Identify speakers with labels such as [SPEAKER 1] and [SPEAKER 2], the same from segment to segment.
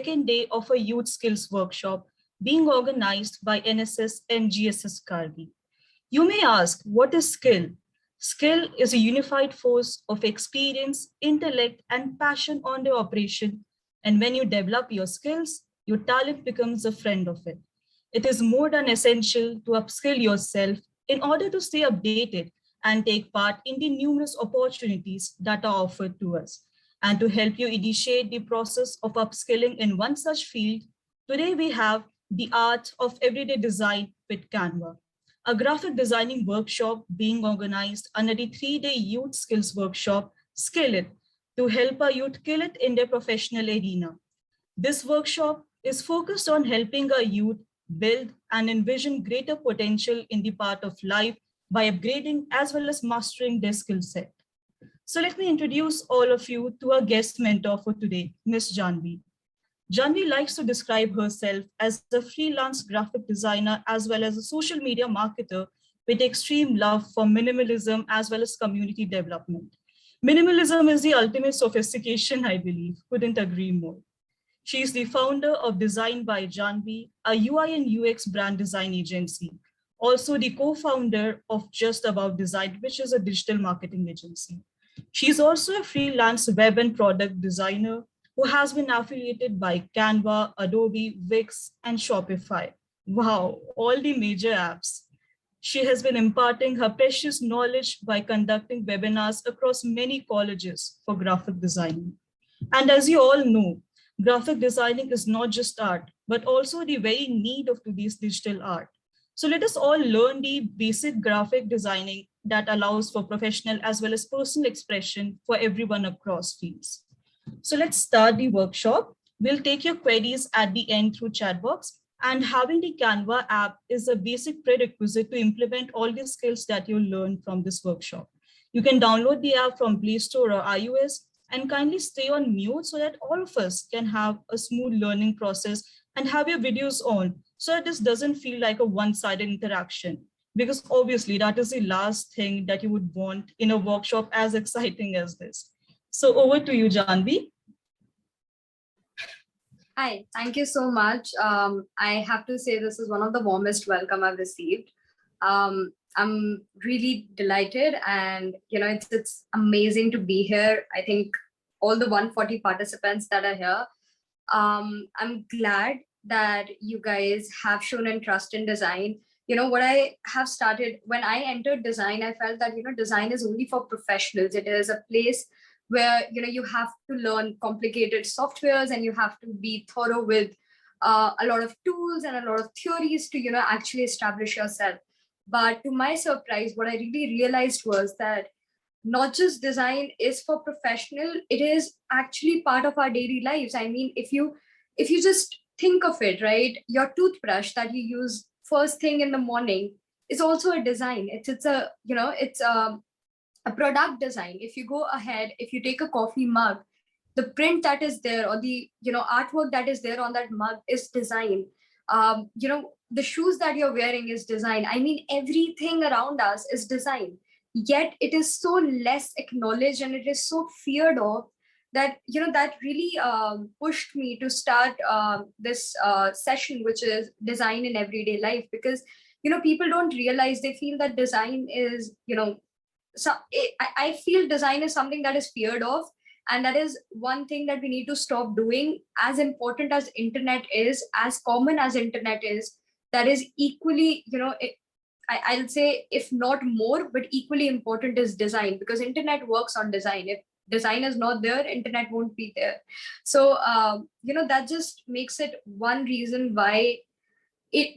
[SPEAKER 1] second day of a youth skills workshop being organized by NSS and GSS GARGI. You may ask, what is skill? Skill is a unified force of experience, intellect, and passion on the operation. And when you develop your skills, your talent becomes a friend of it. It is more than essential to upskill yourself in order to stay updated and take part in the numerous opportunities that are offered to us. And to help you initiate the process of upskilling in one such field, today we have the art of everyday design with Canva, a graphic designing workshop being organized under the 3-day youth skills workshop, Skill It, to help our youth kill it in their professional arena. This workshop is focused on helping our youth build and envision greater potential in the part of life by upgrading as well as mastering their skill set. So let me introduce all of you to our guest mentor for today, Ms.Jahanvi. Jahanvi likes to describe herself as a freelance graphic designer as well as a social media marketer with extreme love for minimalism as well as community development. Minimalism is the ultimate sophistication, I believe. Couldn't agree more. She is the founder of Design by Jahanvi, a UI and UX brand design agency. Also the co-founder of Just About Design, which is a digital marketing agency. She's also a freelance web and product designer who has been affiliated by Canva, Adobe, Wix, and Shopify. Wow, all the major apps. She has been imparting her precious knowledge by conducting webinars across many colleges for graphic designing. And as you all know, graphic designing is not just art, but also the very need of today's digital art. So let us all learn the basic graphic designing that allows for professional as well as personal expression for everyone across fields. So let's start the workshop. We'll take your queries at the end through chat box, and having the Canva app is a basic prerequisite to implement all the skills that you'll learn from this workshop. You can download the app from Play Store or iOS and kindly stay on mute so that all of us can have a smooth learning process and have your videos on so that this doesn't feel like a one-sided interaction, because obviously that is the last thing that you would want in a workshop as exciting as this. So over to you, Jahanvi.
[SPEAKER 2] Hi, thank you so much. I have to say this is one of the warmest welcome I've received. I'm really delighted, and it's amazing to be here. I think all the 140 participants that are here, I'm glad that you guys have shown interest in design. What I have started when I entered design, I felt that design is only for professionals. It is a place where you have to learn complicated softwares and you have to be thorough with a lot of tools and a lot of theories to actually establish yourself. But to my surprise, what I really realized was that not just design is for professional, it is actually part of our daily lives. I mean, if you just think of it, right, your toothbrush that you use first thing in the morning is also a design. It's a product design. If you go ahead, if you take a coffee mug, the print that is there or the artwork that is there on that mug is design. The shoes that you're wearing is design. I mean, everything around us is design. Yet it is so less acknowledged and it is so feared of that that really pushed me to start this session, which is design in everyday life, because people don't realize, they feel that design is so I feel design is something that is feared of, and that is one thing that we need to stop doing. As important as internet is, as common as internet is, that is equally I'll say, if not more, but equally important is design, because internet works on design. If design is not there, internet won't be there. So that just makes it one reason why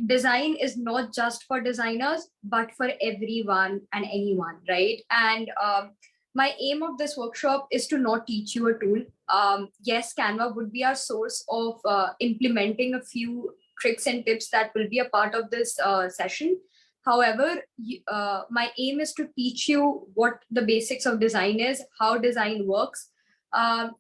[SPEAKER 2] design is not just for designers, but for everyone and anyone, right? And my aim of this workshop is to not teach you a tool. Yes, Canva would be our source of implementing a few tricks and tips that will be a part of this session. However, my aim is to teach you what the basics of design is, how design works,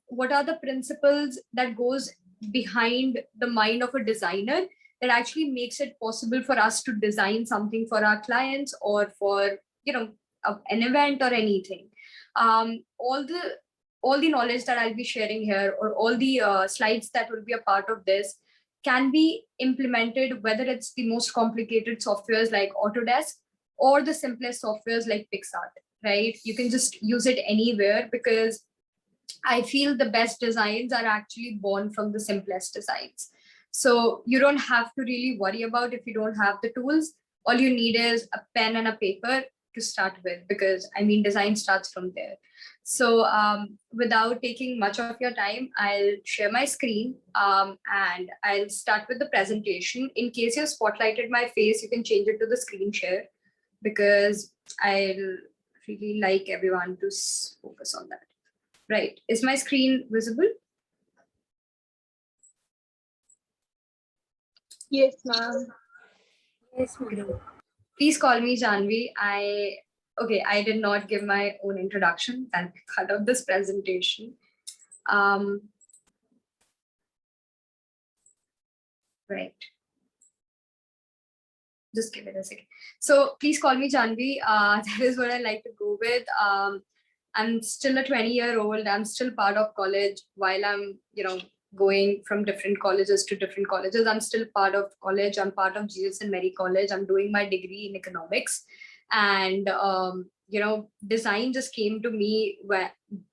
[SPEAKER 2] what are the principles that goes behind the mind of a designer that actually makes it possible for us to design something for our clients or for an event or anything. All the all the knowledge that I'll be sharing here, or all the slides that will be a part of this, can be implemented, whether it's the most complicated softwares like Autodesk or the simplest softwares like PixArt, right? You can just use it anywhere, because I feel the best designs are actually born from the simplest designs. So you don't have to really worry about if you don't have the tools. All you need is a pen and a paper to start with, because I mean, design starts from there. So without taking much of your time, I'll share my screen and I'll start with the presentation. In case you spotlighted my face, you can change it to the screen share, because I'll really like everyone to focus on that. Right. Is my screen visible?
[SPEAKER 3] Yes, ma'am.
[SPEAKER 2] Yes, ma'am. Please call me Jahanvi. I did not give my own introduction. That's part of this presentation. Right. Just give it a second. So please call me Jahanvi. That is what I like to go with. I'm still a 20-year-old. I'm still part of college while I'm, going from different colleges to different colleges. I'm still part of college. I'm part of Jesus and Mary College. I'm doing my degree in economics. And, design just came to me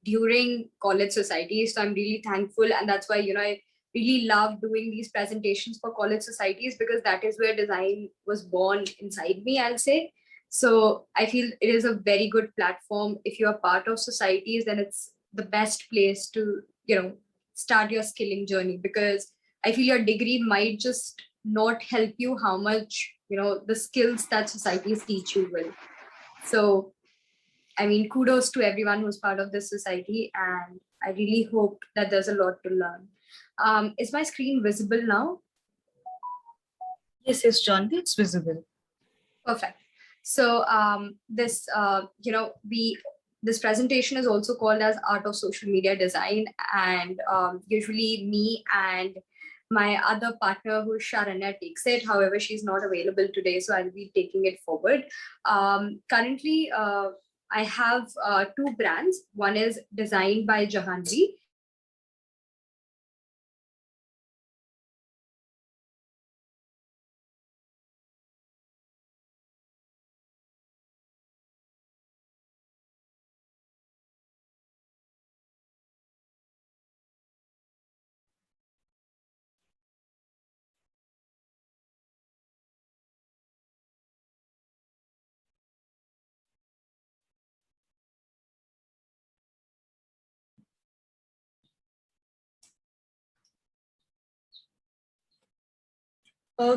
[SPEAKER 2] during college society. So I'm really thankful. And that's why, I really love doing these presentations for college societies, because that is where design was born inside me, I'll say. So I feel it is a very good platform. If you are part of societies, then it's the best place to, start your skilling journey, because I feel your degree might just not help you how much, the skills that societies teach you will. So, I mean, kudos to everyone who's part of this society. And I really hope that there's a lot to learn. Is my screen visible now?
[SPEAKER 1] Yes, Jahanvi, it's visible.
[SPEAKER 2] Perfect. So this presentation is also called as Art of Social Media Design, and usually me and my other partner, who is Sharanya, takes it. However, she's not available today, so I'll be taking it forward. Currently, I have two brands. One is Designed by Jahanvi.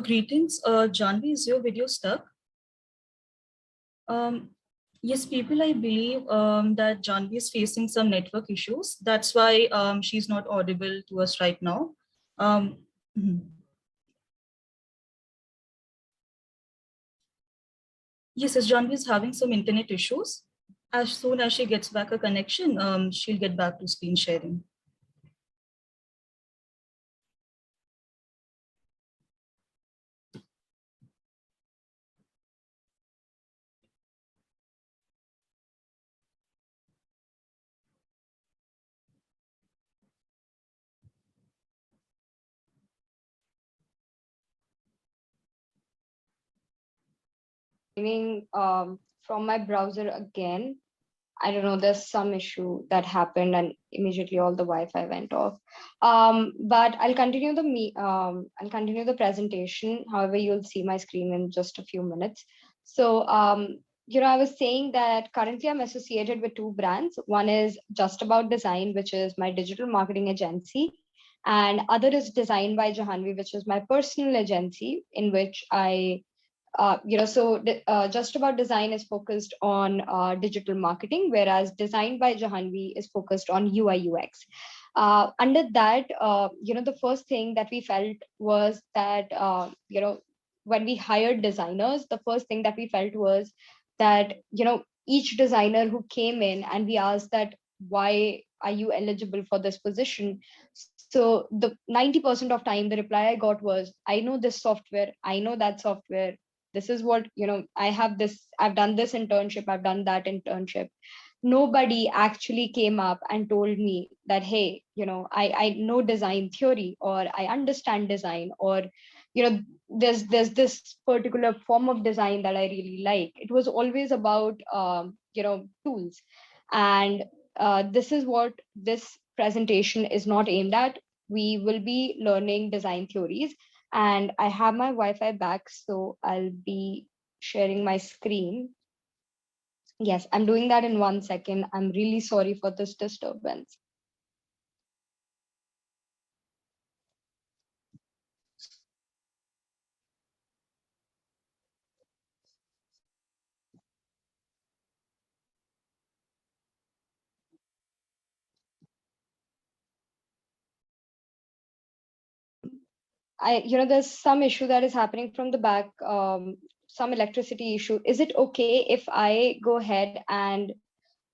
[SPEAKER 1] Greetings, Jahanvi, is your video stuck? Yes, people, I believe that Jahanvi is facing some network issues. That's why she's not audible to us right now. Mhm. Yes, as Jahanvi is having some internet issues. As soon as she gets back a connection, she'll get back to screen sharing.
[SPEAKER 2] From my browser again. I don't know, there's some issue that happened and immediately all the Wi-Fi went off. But I'll continue the presentation. However, you'll see my screen in just a few minutes. So, I was saying that currently I'm associated with two brands. One is Just About Design, which is my digital marketing agency. And other is Designed by Jahanvi, which is my personal agency, in which Just About Design is focused on digital marketing, whereas Designed by Jahanvi is focused on UI UX. Under that, the first thing that we felt was that, when we hired designers, the first thing that we felt was that, each designer who came in and we asked that, why are you eligible for this position? So the 90% of time, the reply I got was, I know this software, I know that software, this is what, I've done this internship, I've done that internship. nobody actually came up and told me that, hey, I know design theory, or I understand design, or there's this particular form of design that I really like. It was always about tools. And this is what this presentation is not aimed at. We will be learning design theories, and I have my Wi-Fi back, so I'll be sharing my screen. Yes, I'm doing that in 1 second. I'm really sorry for this disturbance. There's some issue that is happening from the back, some electricity issue. Is it okay if I go ahead and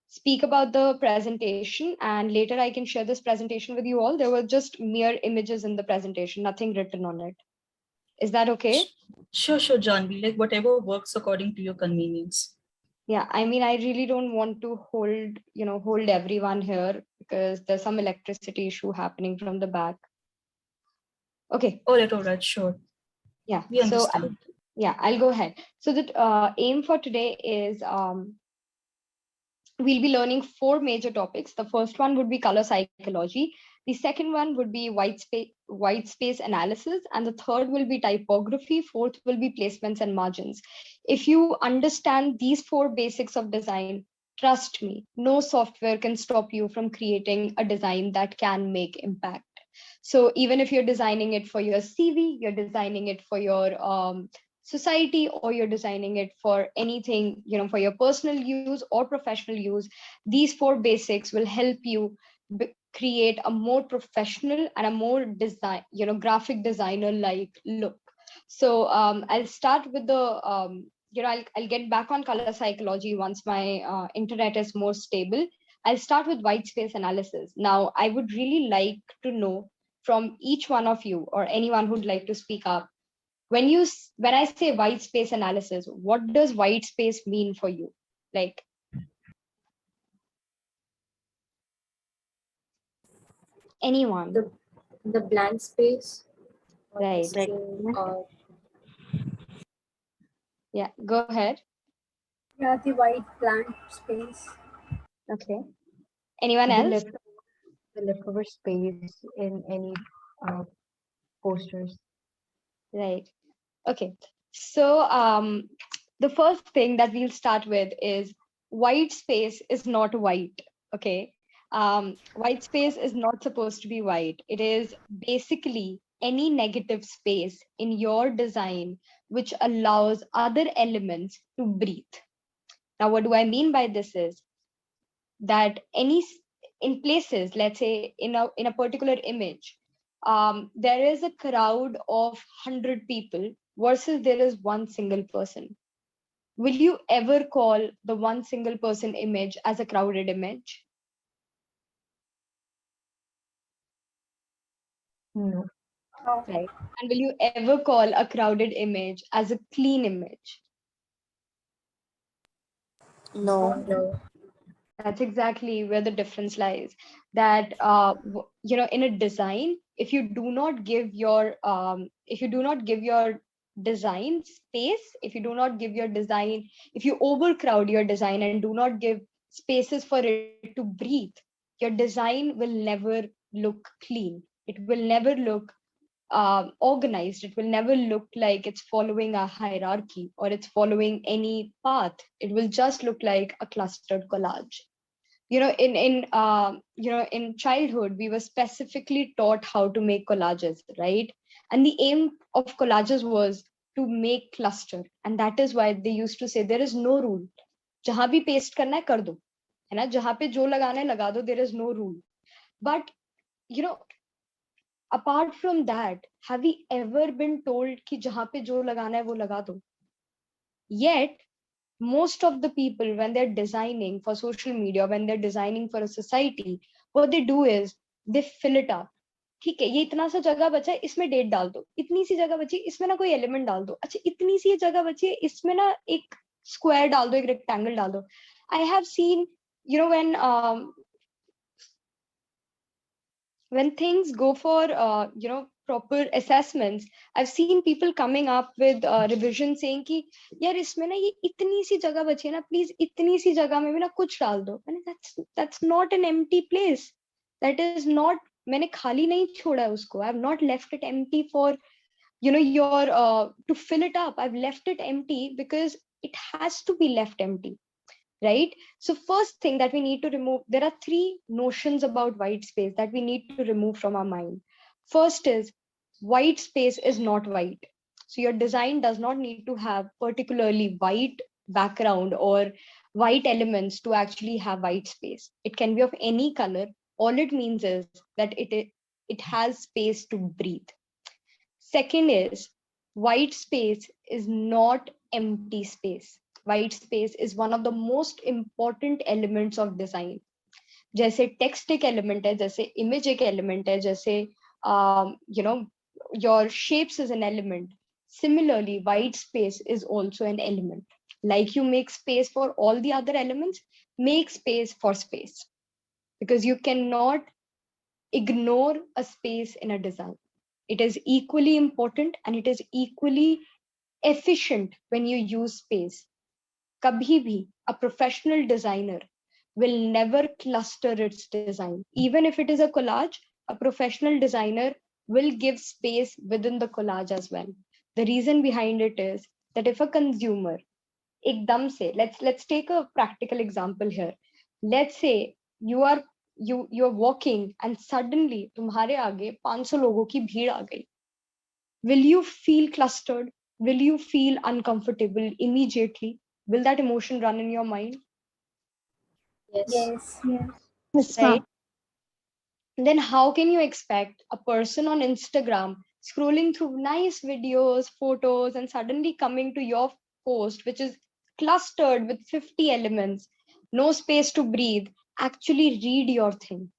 [SPEAKER 2] speak about the presentation, and later I can share this presentation with you all? There were just mere images in the presentation, nothing written on it. Is that okay?
[SPEAKER 1] Sure, Janvi, like whatever works according to your convenience.
[SPEAKER 2] Yeah, I mean, I really don't want to hold everyone here, because there's some electricity issue happening from the back. Okay.
[SPEAKER 1] All right, sure.
[SPEAKER 2] Yeah,
[SPEAKER 1] we understand.
[SPEAKER 2] I'll go ahead. So the aim for today is we'll be learning 4 major topics. The first one would be color psychology. The second one would be white space analysis, and the third will be typography. Fourth will be placements and margins. If you understand these 4 basics of design, trust me, no software can stop you from creating a design that can make impact. So even if you're designing it for your CV, you're designing it for your society, or you're designing it for anything, for your personal use or professional use, these 4 basics will help you create a more professional and a more graphic designer like look. So I'll start with the I'll get back on color psychology once my internet is more stable. I'll start with white space analysis. Now, I would really like to know from each one of you, or anyone who'd like to speak up, when I say white space analysis, what does white space mean for you? Like, anyone?
[SPEAKER 3] The blank space,
[SPEAKER 2] Right.
[SPEAKER 3] string, or
[SPEAKER 2] Yeah, go ahead.
[SPEAKER 3] yeah, the white blank space.
[SPEAKER 2] Okay. Anyone
[SPEAKER 4] The
[SPEAKER 2] else?
[SPEAKER 4] leftover space in any posters.
[SPEAKER 2] Right. Okay. So the first thing that we'll start with is white space is not white. Okay. White space is not supposed to be white. It is basically any negative space in your design which allows other elements to breathe. Now, what do I mean by this is that in places, let's say in a particular image, there is a crowd of 100 people versus there is one single person. Will you ever call the one single person image as a crowded image?
[SPEAKER 4] No.
[SPEAKER 2] Right. And will you ever call a crowded image as a clean image?
[SPEAKER 3] No.
[SPEAKER 2] That's exactly where the difference lies. That in a design, if you do not give your design space, if you do not give your design, if you overcrowd your design and do not give spaces for it to breathe, your design will never look clean. It will never look organized. It will never look like it's following a hierarchy or it's following any path. It will just look like a clustered collage. In childhood, we were specifically taught how to make collages, right? And the aim of collages was to make cluster, and that is why they used to say there is no rule. Jahan bhi paste karna hai kar do, है ना? Jahan pe jo lagana hai laga do. There is no rule. But you know apart from that, have we ever been told ki jahan pe jo lagana hai wo laga do? Yet most of the people, when they're designing for social media, when they're designing for a society, what they do is they fill it up. ठीक है, ये इतना सा जगह बचा है, इसमें date डाल दो. इतनी सी जगह बची, इसमें ना कोई एलिमेंट डाल दो. अच्छा, इतनी सी जगह बची है, इसमें ना एक स्क्वायर डाल दो, एक रेक्टेंगल डाल दो. I have seen you know, when things go for proper assessments, I've seen people coming up with revision saying कि यार इसमें ना ये इतनी सी जगह बची है ना, प्लीज इतनी सी जगह में भी ना कुछ डाल दो. मैंने that's not an empty place. That is not, मैंने खाली नहीं छोड़ा है उसको. I have not left it empty for your to fill it up. I've left it empty because it has to be left empty, right? So first thing that we need to remove, there are three notions about white space that we need to remove from our mind. First is, white space is not white. So your design does not need to have particularly white background or white elements to actually have white space. It can be of any color. All it means is that it has space to breathe. Second is, white space is not empty space. White space is one of the most important elements of design. जैसे text एक element है, जैसे image एक element है, जैसे your shapes is an element. Similarly, white space is also an element. Like you make space for all the other elements, make space for space. Because you cannot ignore a space in a design. It is equally important and it is equally efficient when you use space. Kabhi bhi, a professional designer will never cluster its design. Even if it is a collage, a professional designer will give space within the collage as well. The reason behind it is that if a consumer, ekdam se, let's take a practical example here. Let's say you're walking and suddenly तुम्हारे आगे 500 लोगों की भीड़ आ गई. Will you feel clustered? Will you feel uncomfortable immediately? Will that emotion run in your mind?
[SPEAKER 3] Yes.
[SPEAKER 4] Yes.
[SPEAKER 5] Yes,
[SPEAKER 2] Right?
[SPEAKER 5] ma'am.
[SPEAKER 2] Then how can you expect a person on Instagram scrolling through nice videos, photos, and suddenly coming to your post, which is clustered with 50 elements, no space to breathe, actually read your thing?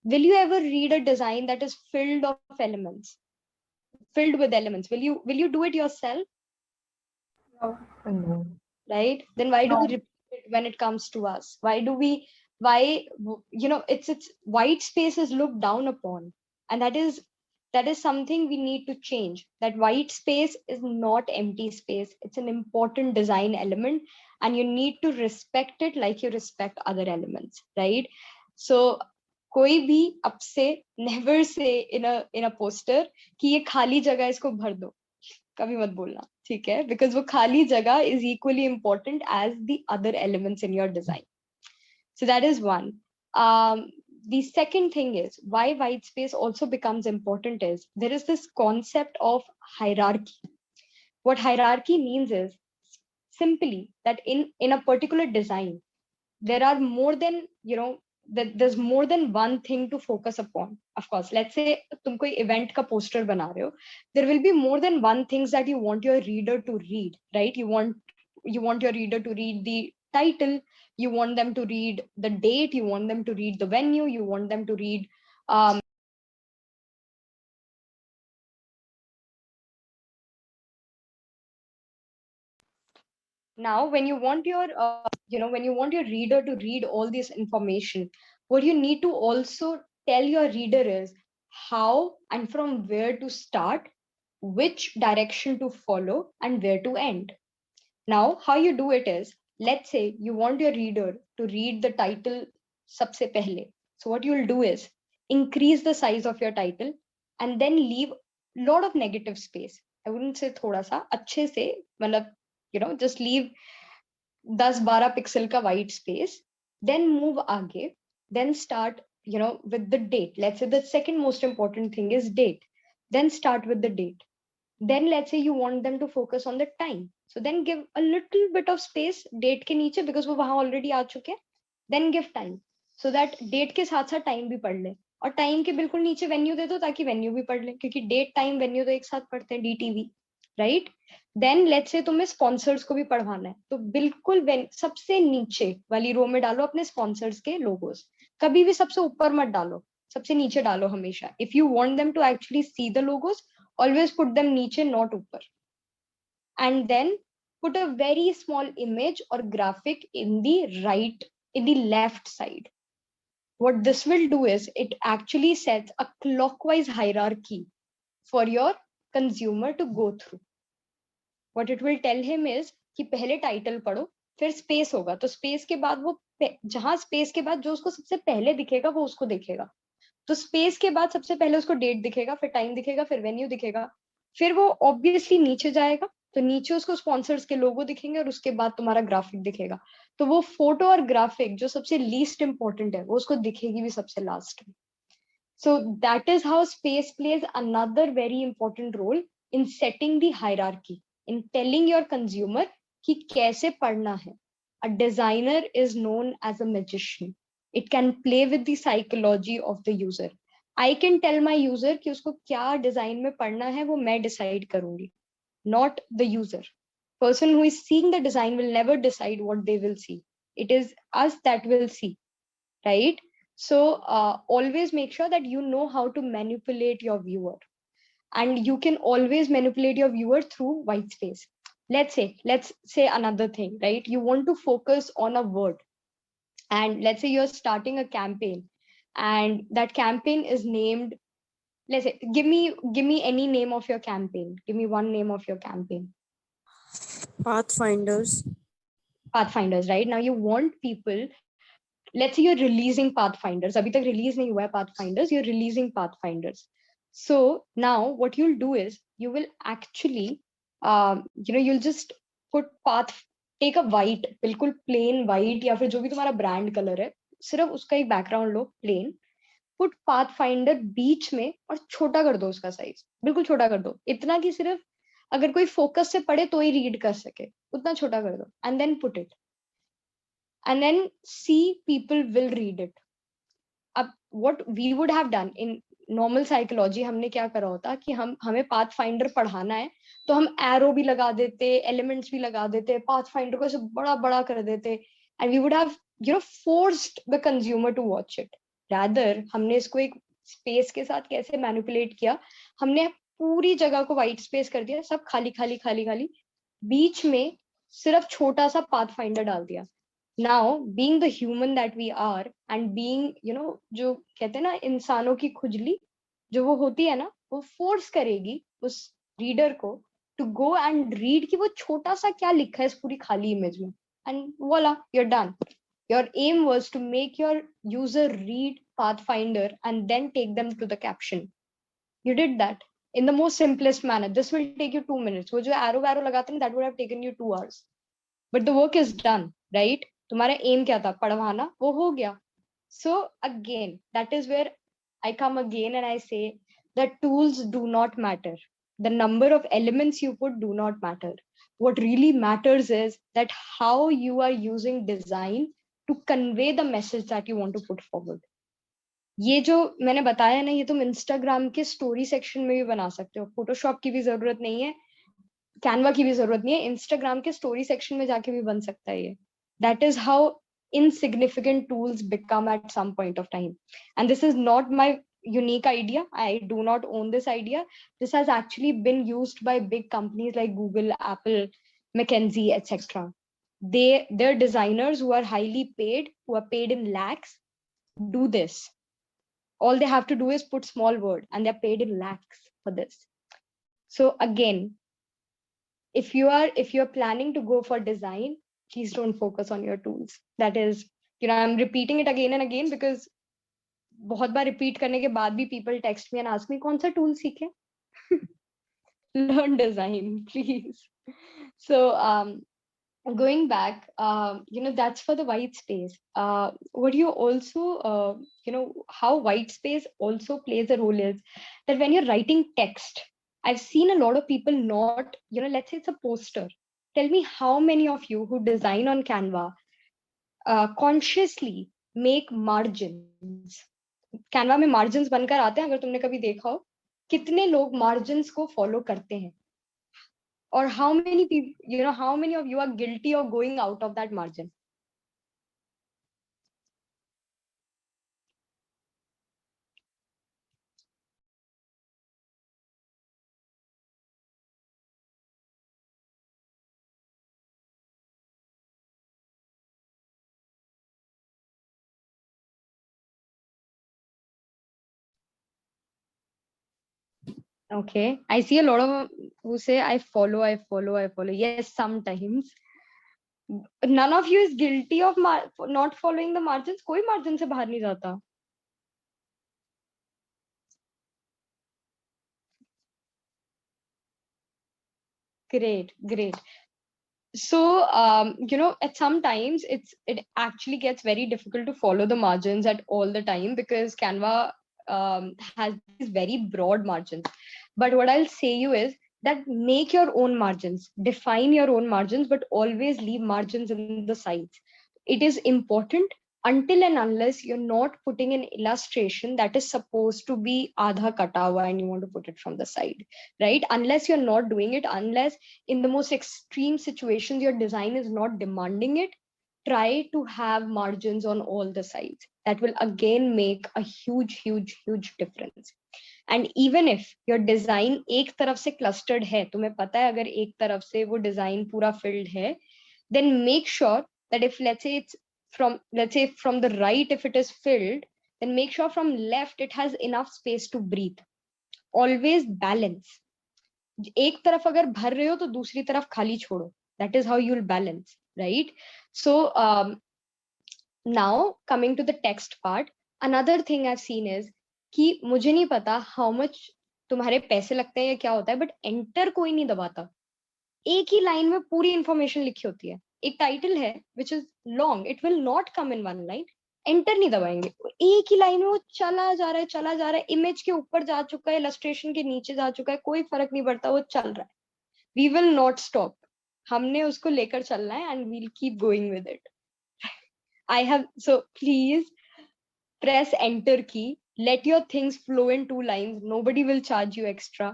[SPEAKER 2] Will you ever read a design that is filled of elements, filled with elements? Will you do it yourself?
[SPEAKER 3] No.
[SPEAKER 4] No.
[SPEAKER 2] Right? Then why do we
[SPEAKER 3] No.
[SPEAKER 2] repeat it when it comes to us? Why it's white space is looked down upon, and that is something we need to change. That white space is not empty space. It's an important design element, and you need to respect it like you respect other elements, right? So कोई भी अब से never say in a poster कि ये खाली जगह है, इसको भर दो. कभी मत बोलना, ठीक है? Because वो खाली जगह is equally important as the other elements in your design. So that is one. The second thing is why white space also becomes important is there is this concept of hierarchy. What hierarchy means is simply that in a particular design, there are more than that there's more than one thing to focus upon. Of course, let's say तुम कोई event का poster बना रहे हो, there will be more than one things that you want your reader to read, right? You want your reader to read the title, you want them to read the date, you want them to read the venue, you want them to read now when you want your when you want your reader to read all this information, what you need to also tell your reader is how and from where to start, which direction to follow, and where to end. Now how you do it is, let's say you want your reader to read the title sabse pehle. So what you'll do is increase the size of your title and then leave lot of negative space. I wouldn't say thoda sa, अच्छे से, मतलब just leave 10-12 pixel का white space, then move आगे, then start with the date. Let's say the second most important thing is date, then start with the date. Then let's say you want them to focus on the time, so then give a little bit of space date के नीचे because वो वहां already आ चुके हैं. Then give time so that date के साथ साथ time भी पढ़ ले, और time के बिल्कुल नीचे venue दे दो ताकि venue भी पढ़ ले, क्योंकि date time venue तो एक साथ पढ़ते हैं, DTV, right? Then let's say तुम्हें sponsors को भी पढ़वाना है, तो बिल्कुल सबसे नीचे वाली रो में डालो अपने sponsors के logos. कभी भी सबसे ऊपर मत डालो, सबसे नीचे डालो हमेशा. If you want them to actually see the logos, always put them नीचे, not ऊपर. And then put a very small image or graphic in the right
[SPEAKER 5] in the left side. What this will do is it actually sets a clockwise hierarchy for your consumer to go through. What it will tell him is कि पहले title पढ़ो, फिर space होगा, तो space के बाद वो जहां स्पेस के बाद जो उसको सबसे पहले दिखेगा वो उसको दिखेगा. तो स्पेस के बाद सबसे पहले उसको डेट दिखेगा, फिर टाइम दिखेगा, फिर वेन्यू दिखेगा, फिर वो ऑब्वियसली नीचे जाएगा, तो नीचे उसको स्पॉन्सर्स के लोगो दिखेंगे और उसके बाद तुम्हारा ग्राफिक दिखेगा. तो वो फोटो और ग्राफिक जो सबसे लीस्ट इंपॉर्टेंट है वो उसको दिखेगी भी सबसे लास्ट में. So that is how space plays another very important role in setting the hierarchy, in telling your consumer कि कैसे पढ़ना है. A designer is known as a magician. It can play with the psychology of the user. I can tell my user कि उसको क्या design में पढ़ना है वो मैं डिसाइड करूंगी, not the user. Person who is seeing the design will never decide what they will see. It is us that will see, right? So always make sure that you know how to manipulate your viewer, and you can always manipulate your viewer through white space. Let's say another thing, right? You want to focus on a word, and let's say you're starting a campaign, and that campaign is named, let's say, give me any name of your campaign. Give me one name of your campaign.
[SPEAKER 6] Pathfinders.
[SPEAKER 5] Pathfinders, right? Now you want people, let's say you're releasing Pathfinders. Abhi tak release nahi hua hai Pathfinders, you're releasing Pathfinders. So now what you'll do is you will actually, you'll just put take a white, बिल्कुल plain white या फिर जो भी तुम्हारा brand color है, सिर्फ उसका एक background लो plain, put Pathfinder बीच में और छोटा कर दो उसका size, बिल्कुल छोटा कर दो, इतना कि सिर्फ अगर कोई focus से पढ़े तो ही read कर सके, उतना छोटा कर दो, and then put it. And then see people will read it. अब what we would have done in normal psychology, हमने क्या करा होता कि हमें Pathfinder पढ़ाना है तो हम arrow भी लगा देते, elements भी लगा देते, Pathfinder को ऐसे बड़ा बड़ा कर देते, and we would have forced the consumer to watch it. Rather हमने इसको एक space के साथ कैसे manipulate किया, हमने पूरी जगह को white space कर दिया, सब खाली खाली खाली खाली, बीच में सिर्फ छोटा सा Pathfinder डाल दिया. Now, being the human that we are, and being, जो कहते हैं ना इंसानों की खुजली जो वो होती है ना, वो force करेगी उस reader को to go and read कि वो छोटा सा क्या लिखा है इस पूरी खाली image में, and voila, you're done. Your aim was to make your user read Pathfinder and then take them to the caption. You did that in the most simplest manner. This will take you 2 minutes. वो जो arrow लगाते हैं, that would have taken you 2 hours. But the work is done, right? तुम्हारा aim क्या था, पढ़वाना, वो हो गया. So again, that is where I come again and I say that tools do not matter. The number of elements you put do not matter. What really matters is that how you are using design to convey the message that you want to put forward. ये जो मैंने बताया ना, ये तुम Instagram के story section में भी बना सकते हो. Photoshop की भी जरूरत नहीं है, Canva की भी जरूरत नहीं है, Instagram के story section में जाके भी बन सकता है ये. That is how insignificant tools become at some point of time. And this is not my unique idea. I do not own this idea. This has actually been used by big companies like Google, Apple, McKinsey, etc. Their designers who are highly paid, who are paid in lakhs, do this. All they have to do is put small word and they're paid in lakhs for this. So again, if you're planning to go for design, please don't focus on your tools. That is, I'm repeating it again and again because बहुत बार repeat करने के बाद भी people text me and ask me कौन सा tool सीखे? Learn design, please. So going back, that's for the white space. What you also, how white space also plays a role is that when you're writing text, I've seen a lot of people not, let's say it's a poster. Tell me how many of you who design on Canva consciously make margins. Canva में margins बनकर आते हैं, अगर तुमने कभी देखा हो, कितने लोग margins को follow करते हैं? Or how many people, how many of you are guilty of going out of that margin? Okay. I see a lot of who say I follow, I follow, I follow. Yes, sometimes. None of you is guilty of not following the margins. कोई margin से बाहर नहीं जाता. Great, great. So, at some times it actually gets very difficult to follow the margins at all the time because Canva has these very broad margins. But what I'll say you is that make your own margins, define your own margins, but always leave margins in the sides. It is important until and unless you're not putting an illustration that is supposed to be adha kata hua and you want to put it from the side, right? Unless you're not doing it, unless in the most extreme situations your design is not demanding it, try to have margins on all the sides. That will again make a huge difference. And even if your design एक तरफ से clustered है, तुम्हें पता है अगर एक तरफ से वो design पूरा filled है, then make sure that if let's say from the right if it is filled, then make sure from left it has enough space to breathe. Always balance. एक तरफ अगर भर रहे हो तो दूसरी तरफ खाली छोड़ो. That is how you'll balance, right? So now coming to the text part, another thing I've seen is कि मुझे नहीं पता how much तुम्हारे पैसे लगते हैं या क्या होता है, but enter कोई नहीं दबाता. एक ही लाइन में पूरी इंफॉर्मेशन लिखी होती है. एक टाइटल है which is long, it will not come in one line. Enter नहीं दबाएंगे, एक ही लाइन में वो चला जा रहा है, इमेज के ऊपर जा चुका है, इलस्ट्रेशन के नीचे जा चुका है, कोई फर्क नहीं पड़ता, वो चल रहा है. We will not stop. हमने उसको लेकर चलना है and we'll keep going with it. I have so please press enter key, let your things flow in 2 lines, nobody will charge you extra.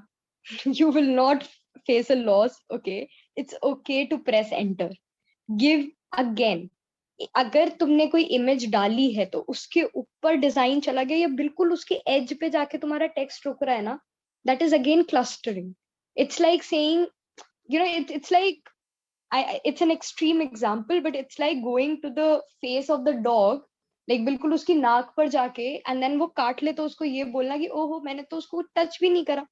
[SPEAKER 5] You will not face a loss. Okay, it's okay to press enter. Give again. अगर तुमने कोई image डाली है तो उसके ऊपर design चला गया या बिल्कुल उसके एज पे जाके तुम्हारा टेक्स्ट रुक रहा है ना, that is again clustering. It's like saying, it's like it's an extreme example, but it's like going to the face of the dog, like बिल्कुल उसकी नाक पर जाके and then वो काट ले तो उसको ये बोलना कि ओहो मैंने तो उसको टच भी नहीं करा.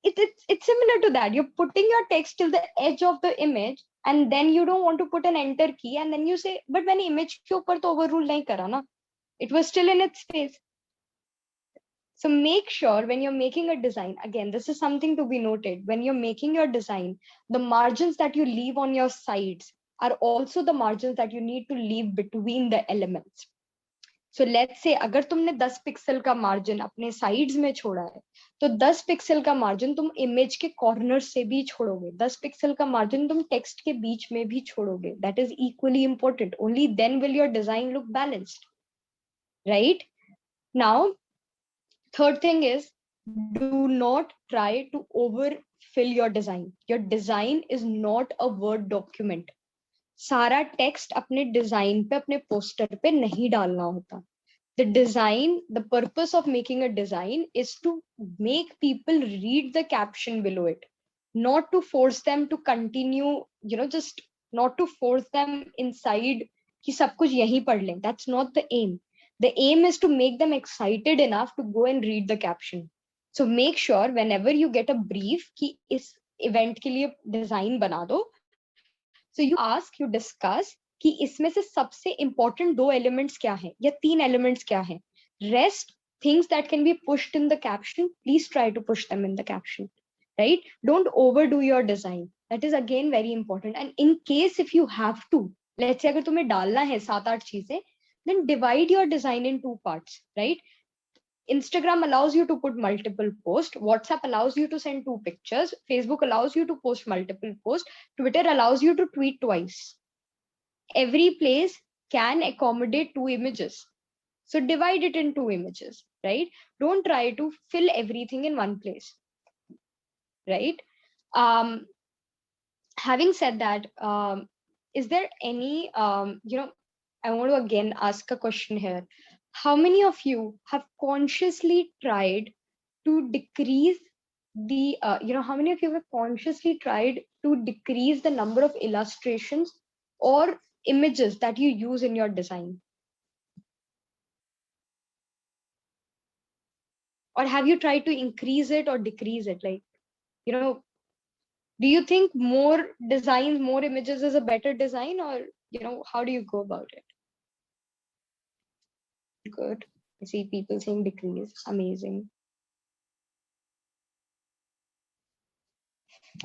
[SPEAKER 5] It's similar to that. You're putting your text till the edge of the image and then you don't want to put an enter key and then you say but मैंने image के ऊपर तो overrule नहीं करा ना, it was still in its space. So make sure when you're making a design, again, this is something to be noted. When you're making your design, the margins that you leave on your sides are also the margins that you need to leave between the elements. So let's say अगर तुमने 10 pixel का margin अपने sides में छोड़ा है तो 10 pixel का margin तुम इमेज के कॉर्नर से भी छोड़ोगे, 10 पिक्सल का मार्जिन तुम टेक्स्ट के बीच में भी छोड़ोगे. That is equally important. Only then will your design look balanced, right? Now third thing is, do not try to overfill your design. Your design is not a Word document. सारा text अपने design पे अपने poster पे नहीं डालना होता. The design, the purpose of making a design is to make people read the caption below it, not to force them to continue, just not to force them inside कि सब कुछ यहीं पढ़ लें. That's not the aim. The aim is to make them excited enough to go and read the caption. So make sure whenever you get a brief कि इस event के लिए design बना दो, so you ask, you discuss कि इसमें से सबसे important 2 elements क्या हैं या 3 elements क्या हैं. Rest things that can be pushed in the caption, please try to push them in the caption, right? Don't overdo your design. That is again very important. And in case if you have to, let's say अगर तुम्हें डालना है 7-8 चीजें, then divide your design in 2 parts, right? Instagram allows you to put multiple posts. WhatsApp allows you to send 2 pictures. Facebook allows you to post multiple posts. Twitter allows you to tweet twice. Every place can accommodate 2 images. So divide it in 2 images, right? Don't try to fill everything in one place, right? Having said that, is there any, I want to again ask a question here. How many of you have consciously tried to decrease the, how many of you have consciously tried to decrease the number of illustrations or images that you use in your design? or have you tried to increase it or decrease it? Like, you know, do you think more designs, more images is a better design, or, you know, how do you go about it? Good. I see people saying decrease. Amazing.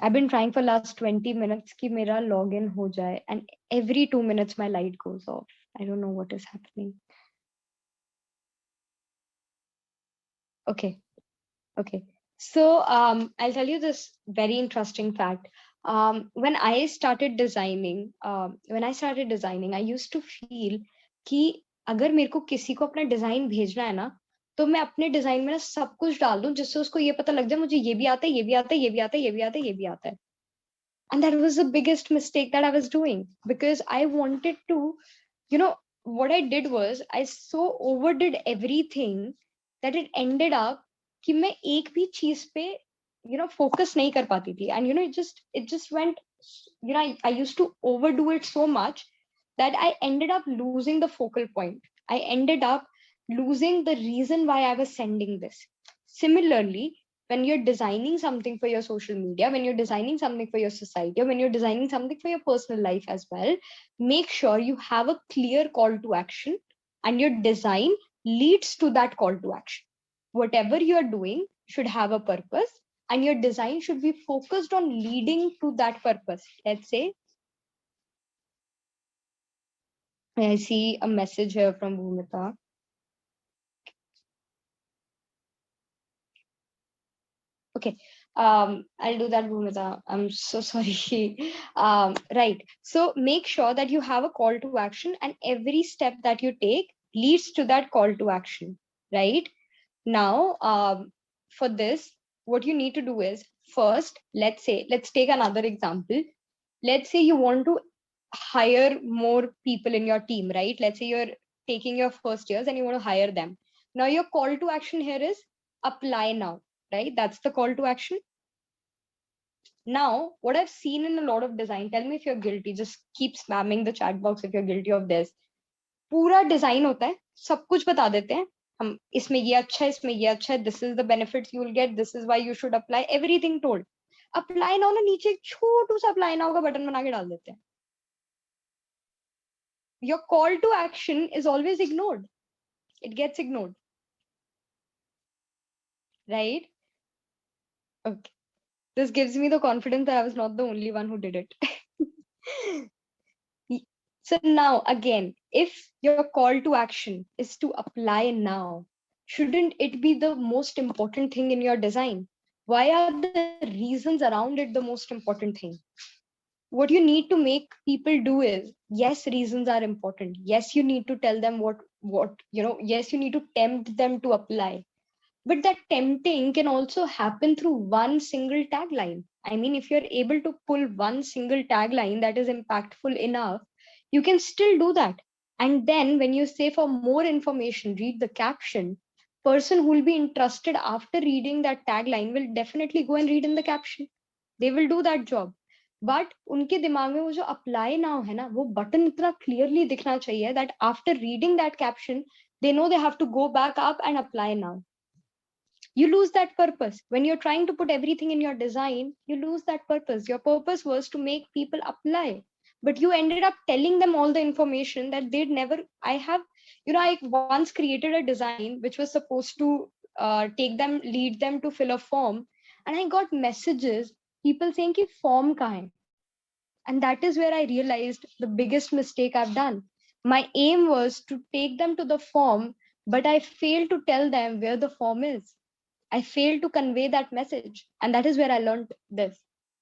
[SPEAKER 5] I've been trying for last 20 minutes ki mera login ho jaye, and every 2 minutes my light goes off. I don't know what is happening. Okay. Okay. So I'll tell you this very interesting fact. When I started designing, I used to feel कि अगर मेरे को किसी को अपना design भेजना है ना, तो मैं अपने डिजाइन में ना सब कुछ डाल दूं जिससे उसको ये पता लग जाए मुझे ये भी आता है, ये भी आता है, ये भी आता है, ये भी आता है, ये भी आता है. And that was the biggest mistake that I was doing, because I wanted to, you know, what I did was I so overdid everything that it ended up कि मैं एक भी चीज पे, you know, focus नहीं कर पाती थी. And you know, it just went, you know, I used to overdo it so much that I ended up losing the focal point. I ended up losing the reason why I was sending this. Similarly, when you're designing something for your social media, when you're designing something for your society, or when you're designing something for your personal life as well, make sure you have a clear call to action and your design leads to that call to action. Whatever you're doing should have a purpose, and your design should be focused on leading to that purpose. Let's say, I see a message here from Bhumita. Okay, I'll do that, Bhumita. I'm so sorry. Right. So make sure that you have a call to action, and every step that you take leads to that call to action. Right. Now, for this, what you need to do is, first, let's take another example. Let's say you want to hire more people in your team, right? Let's say you're taking your first years and you want to hire them. Now, your call to action here is apply now, right? That's the call to action. Now, what I've seen in a lot of design, tell me if you're guilty, just keep spamming the chat box if you're guilty of this. पूरा design होता है, सब कुछ बता देते हैं, हम इसमें ये अच्छा है, इसमें ये अच्छा है, this is the benefits you will get, this is why you should apply, everything told. apply now ना नीचे एक छोटू सा apply now का बटन बना के डाल देते हैं. Your call to action is always ignored. It gets ignored. Right? Okay. This gives me the confidence that I was not the only one who did it. So now again, if your call to action is to apply now, shouldn't it be the most important thing in your design? Why are the reasons around it the most important thing? What you need to make people do is, yes, reasons are important. Yes, you need to tell them what, you know, yes, you need to tempt them to apply. But that tempting can also happen through one single tagline. I mean, if you're able to pull one single tagline that is impactful enough, you can still do that. And then when you say for more information, read the caption, person who will be interested after reading that tagline will definitely go and read in the caption. They will do that job. But उनके दिमाग में वो जो apply now है ना, वो button इतना clearly दिखना चाहिए that after reading that caption, they know they have to go back up and apply now. You lose that purpose. When you're trying to put everything in your design, you lose that purpose. Your purpose was to make people apply, but you ended up telling them all the information that they'd never. I once created a design which was supposed to lead them to fill a form, and I got messages, people saying ki form kahan hai? And that is where I realized the biggest mistake I've done. My aim was to take them to the form, but I failed to tell them where the form is. I failed to convey that message. And that is where I learned this,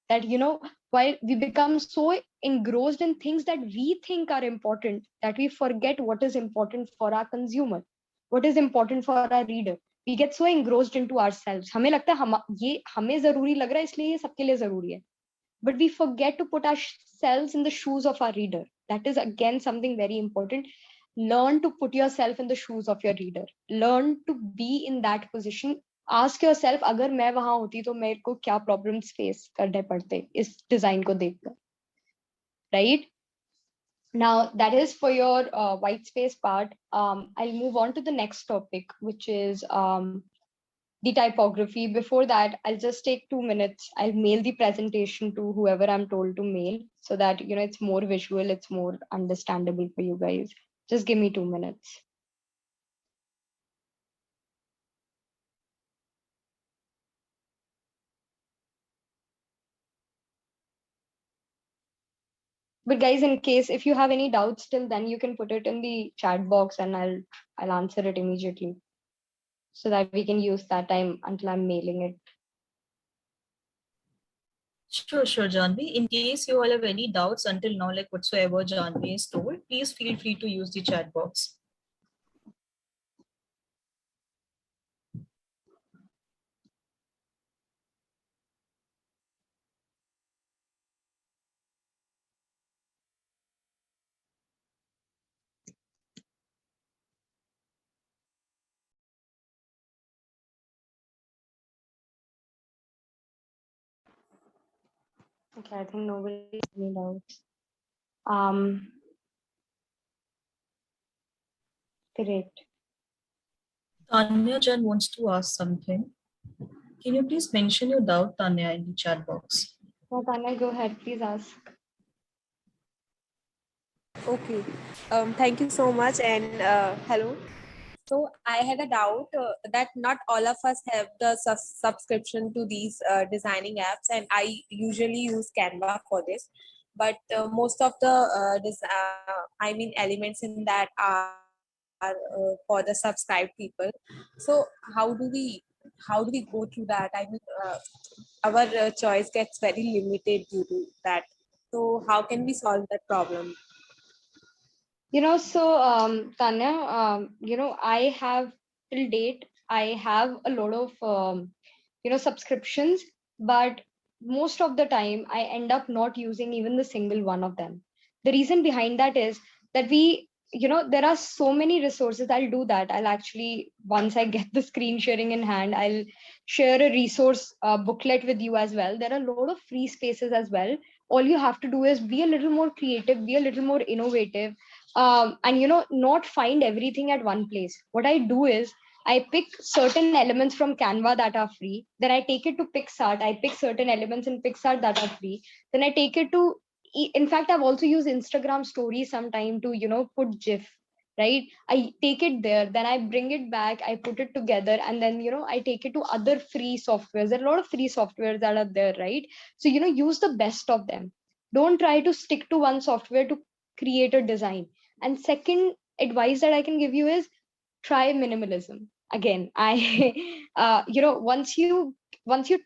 [SPEAKER 5] that, you know, while we become so engrossed in things that we think are important, that we forget what is important for our consumer, what is important for our reader. We get so engrossed into ourselves. हमें लगता है ये हमें जरूरी लग रहा है इसलिए ये सबके लिए जरूरी है. But we forget to put ourselves in the shoes of our reader. That is again something very important. Learn to put yourself in the shoes of your reader. Learn to be in that position. Ask yourself, अगर मैं वहां होती तो मेरे को क्या problems face करने पड़ते इस design को देखकर. Right? Now that is for your white space part. I'll move on to the next topic, which is the typography. Before that, I'll just take 2 minutes. I'll mail the presentation to whoever I'm told to mail so that, it's more visual, it's more understandable for you guys. Just give me 2 minutes. But guys, in case if you have any doubts till then, you can put it in the chat box and I'll answer it immediately so that we can use that time until I'm mailing it.
[SPEAKER 1] Sure, Janvi. In case you all have any doubts until now, like whatsoever Janvi is told, please feel free to use the chat box.
[SPEAKER 5] Okay, I think nobody has any doubts. Great.
[SPEAKER 1] Tanya Jan wants to ask something. Can you please mention your doubt, Tanya, in the chat box?
[SPEAKER 5] No, Tanya, go ahead, please ask.
[SPEAKER 6] Okay. Thank you so much, and hello. So I had a doubt that not all of us have the subscription to these designing apps, and I usually use Canva for this. But most of the elements in that are for the subscribed people. So how do we go through that? Our choice gets very limited due to that. So how can we solve that problem?
[SPEAKER 5] Tanya, I have till date, I have a lot of, subscriptions, but most of the time I end up not using even the single one of them. The reason behind that is that there are so many resources. I'll do that. I'll actually, once I get the screen sharing in hand, I'll share a resource booklet with you as well. There are a lot of free spaces as well. All you have to do is be a little more creative, be a little more innovative, and not find everything at one place. What I do is I pick certain elements from Canva that are free, then I take it to PixArt. I pick certain elements in PixArt that are free, then I take it to, in fact, I've also used Instagram stories sometime to put GIF, right? I take it there, then I bring it back, I put it together, and then I take it to other free softwares. There are a lot of free softwares that are there, right? So use the best of them. Don't try to stick to one software to create a design. And second advice that I can give you is try minimalism. Again, I once you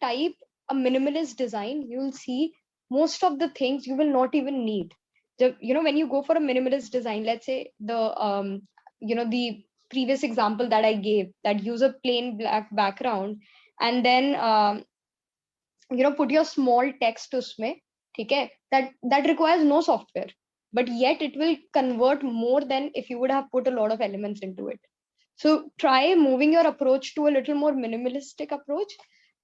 [SPEAKER 5] type a minimalist design, you'll see most of the things you will not even need. When you go for a minimalist design, let's say the previous example that I gave, that use a plain black background, and then put your small text usme, theek hai, that requires no software, but yet it will convert more than if you would have put a lot of elements into it. So try moving your approach to a little more minimalistic approach.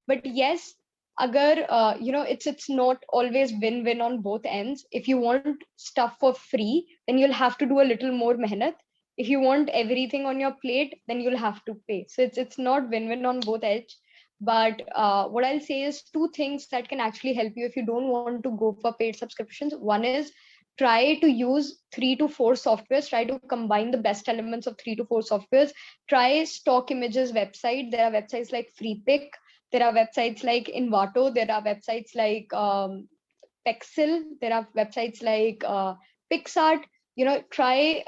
[SPEAKER 5] But yes, agar it's not always win-win on both ends. If you want stuff for free, then you'll have to do a little more mehnat. If you want everything on your plate, then you'll have to pay. So it's not win-win on both edges. But what I'll say is two things that can actually help you if you don't want to go for paid subscriptions. One is try to use 3 to 4 softwares. Try to combine the best elements of 3 to 4 softwares. Try stock images website. There are websites like FreePic. There are websites like Envato. There are websites like Pexel. There are websites like PixArt. Try.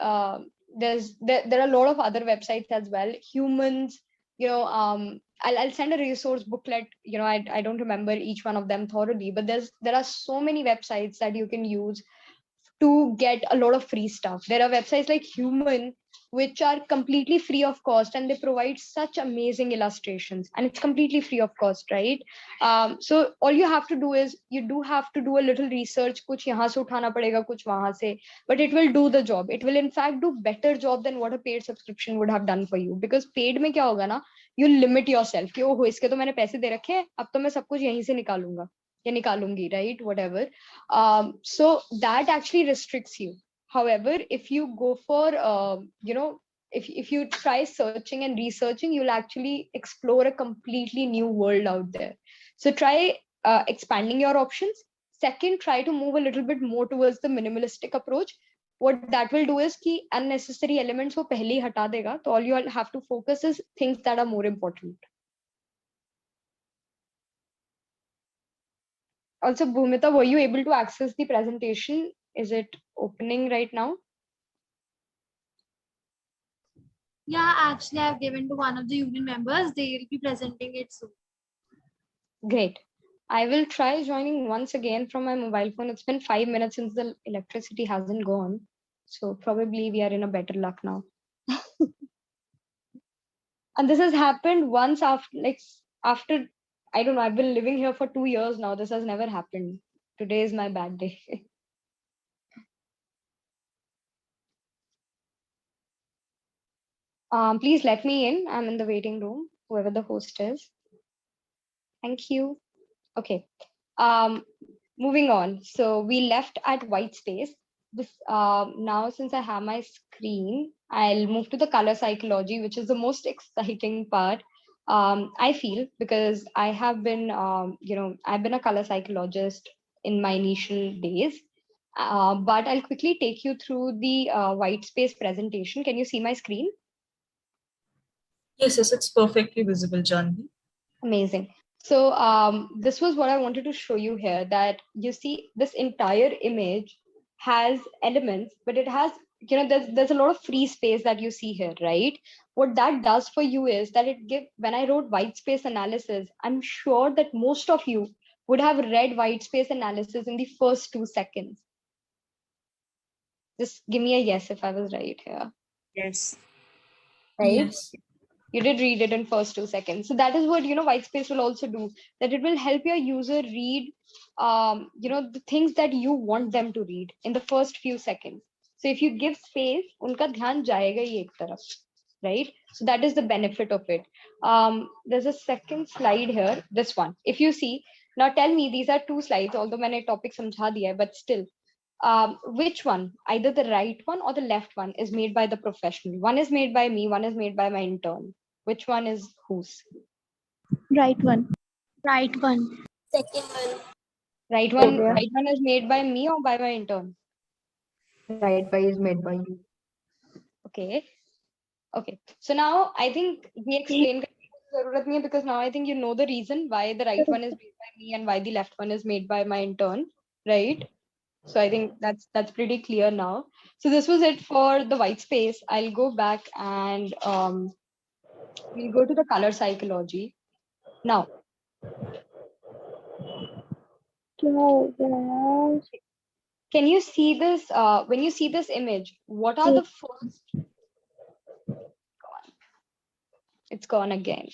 [SPEAKER 5] There are a lot of other websites as well. Humans. I'll send a resource booklet. I don't remember each one of them thoroughly, but there are so many websites that you can use to get a lot of free stuff. There are websites like Human, which are completely free of cost, and they provide such amazing illustrations, and it's completely free of cost, right? So all you have to do is you do have to do a little research. Kuch yahan se uthana padega, kuch wahan se, but it will do the job. It will in fact do better job than what a paid subscription would have done for you. Because paid mein kya hoga na, you limit yourself कि ओहो इसके तो मैंने पैसे दे रखे हैं, अब तो मैं सब कुछ यहीं से निकालूंगा या निकालूंगी, right? Whatever. So that actually restricts you. However, if you go for if you try searching and researching, you'll actually explore a completely new world out there. So try expanding your options. Second, try to move a little bit more towards the minimalistic approach. What that will do is कि unnecessary elements वो पहले ही हटा देगा, तो all you have to focus is things that are more important. Also, Bhumita, were you able to access the presentation? Is it opening right now?
[SPEAKER 3] Yeah, actually, I've given to one of the union members. They will be presenting it soon.
[SPEAKER 5] Great. I will try joining once again from my mobile phone. It's been 5 minutes since the electricity hasn't gone. So probably we are in a better luck now. And this has happened once after, I don't know, I've been living here for 2 years now. This has never happened. Today is my bad day. Please let me in. I'm in the waiting room, whoever the host is. Thank you. Okay. Moving on. So we left at white space. This now, since I have my screen, I'll move to the color psychology, which is the most exciting part. I feel, because I have been, I've been a color psychologist in my initial days. But I'll quickly take you through the white space presentation. Can you see my screen?
[SPEAKER 1] Yes, yes, it's perfectly visible, Janvi.
[SPEAKER 5] Amazing. So this was what I wanted to show you here, that you see this entire image has elements, but it has, there's a lot of free space that you see here, right? What that does for you is that when I wrote white space analysis, I'm sure that most of you would have read white space analysis in the first 2 seconds. Just give me a yes if I was right here.
[SPEAKER 6] Yes.
[SPEAKER 5] Right?
[SPEAKER 1] Yes.
[SPEAKER 5] You did read it in first 2 seconds. So that is what, white space will also do, that it will help your user read, the things that you want them to read in the first few seconds. So if you give space, unka dhyan jayega hi ek taraf, right? So that is the benefit of it. There's a second slide here, this one. If you see, now tell me, these are 2 slides, although मैंने topic समझा दिया है, but still, which one, either the right one or the left one, is made by the professional? One is made by me, one is made by my intern. Which one is whose?
[SPEAKER 3] Right one. Right one.
[SPEAKER 6] Second one.
[SPEAKER 5] Right one is made by me or by my intern?
[SPEAKER 4] Right by is made by you.
[SPEAKER 5] Okay. Okay. So now I think we explained because now I think you know the reason why the right one is made by me and why the left one is made by my intern, right? So I think that's pretty clear now. So this was it for the white space. I'll go back and we'll go to the color psychology. Now, can you see this? When you see this image, what are the first? It's gone again.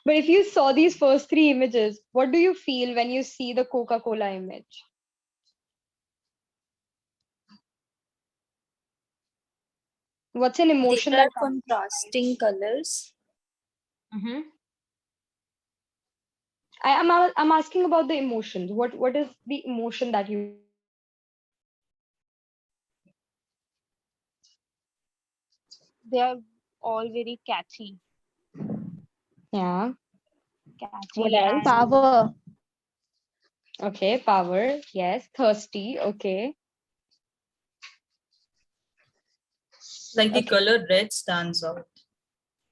[SPEAKER 5] But if you saw these first 3 images, what do you feel when you see the Coca-Cola image? What's an emotion
[SPEAKER 6] There are
[SPEAKER 5] that comes?
[SPEAKER 6] contrasting colors.
[SPEAKER 5] Mm-hmm. I'm asking about the emotions. What is the emotion that you?
[SPEAKER 6] They are all very catchy.
[SPEAKER 5] Yeah.
[SPEAKER 6] Catchy
[SPEAKER 5] What else?
[SPEAKER 6] and
[SPEAKER 3] Power.
[SPEAKER 5] Okay, power. Yes. Thirsty. Okay.
[SPEAKER 1] Like the
[SPEAKER 5] Okay.
[SPEAKER 1] color red stands out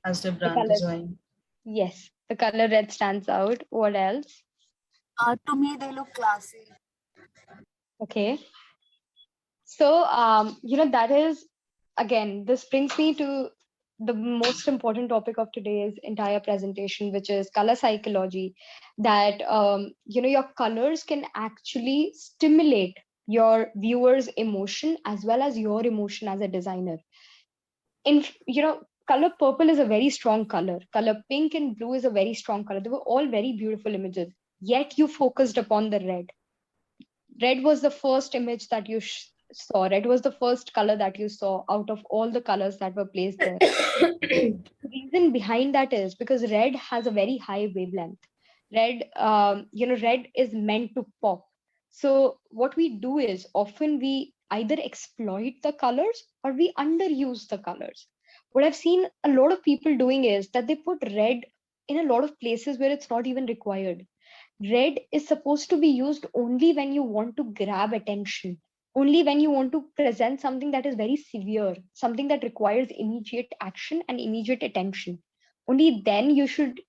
[SPEAKER 1] as the brand
[SPEAKER 5] color.
[SPEAKER 1] design.
[SPEAKER 5] Yes, the color red stands out. What else?
[SPEAKER 3] To me, they look classy.
[SPEAKER 5] Okay. So, that is, again, this brings me to the most important topic of today's entire presentation, which is color psychology. That, your colors can actually stimulate your viewer's emotion as well as your emotion as a designer. Color purple is a very strong color. Color pink and blue is a very strong color. They were all very beautiful images. Yet you focused upon the red. Red was the first image that you saw. Red was the first color that you saw out of all the colors that were placed there. The reason behind that is because red has a very high wavelength. Red is meant to pop. So what we do is often we either exploit the colors or we underuse the colors. What I've seen a lot of people doing is that they put red in a lot of places where it's not even required. Red is supposed to be used only when you want to grab attention, only when you want to present something that is very severe, something that requires immediate action and immediate attention. Only then you should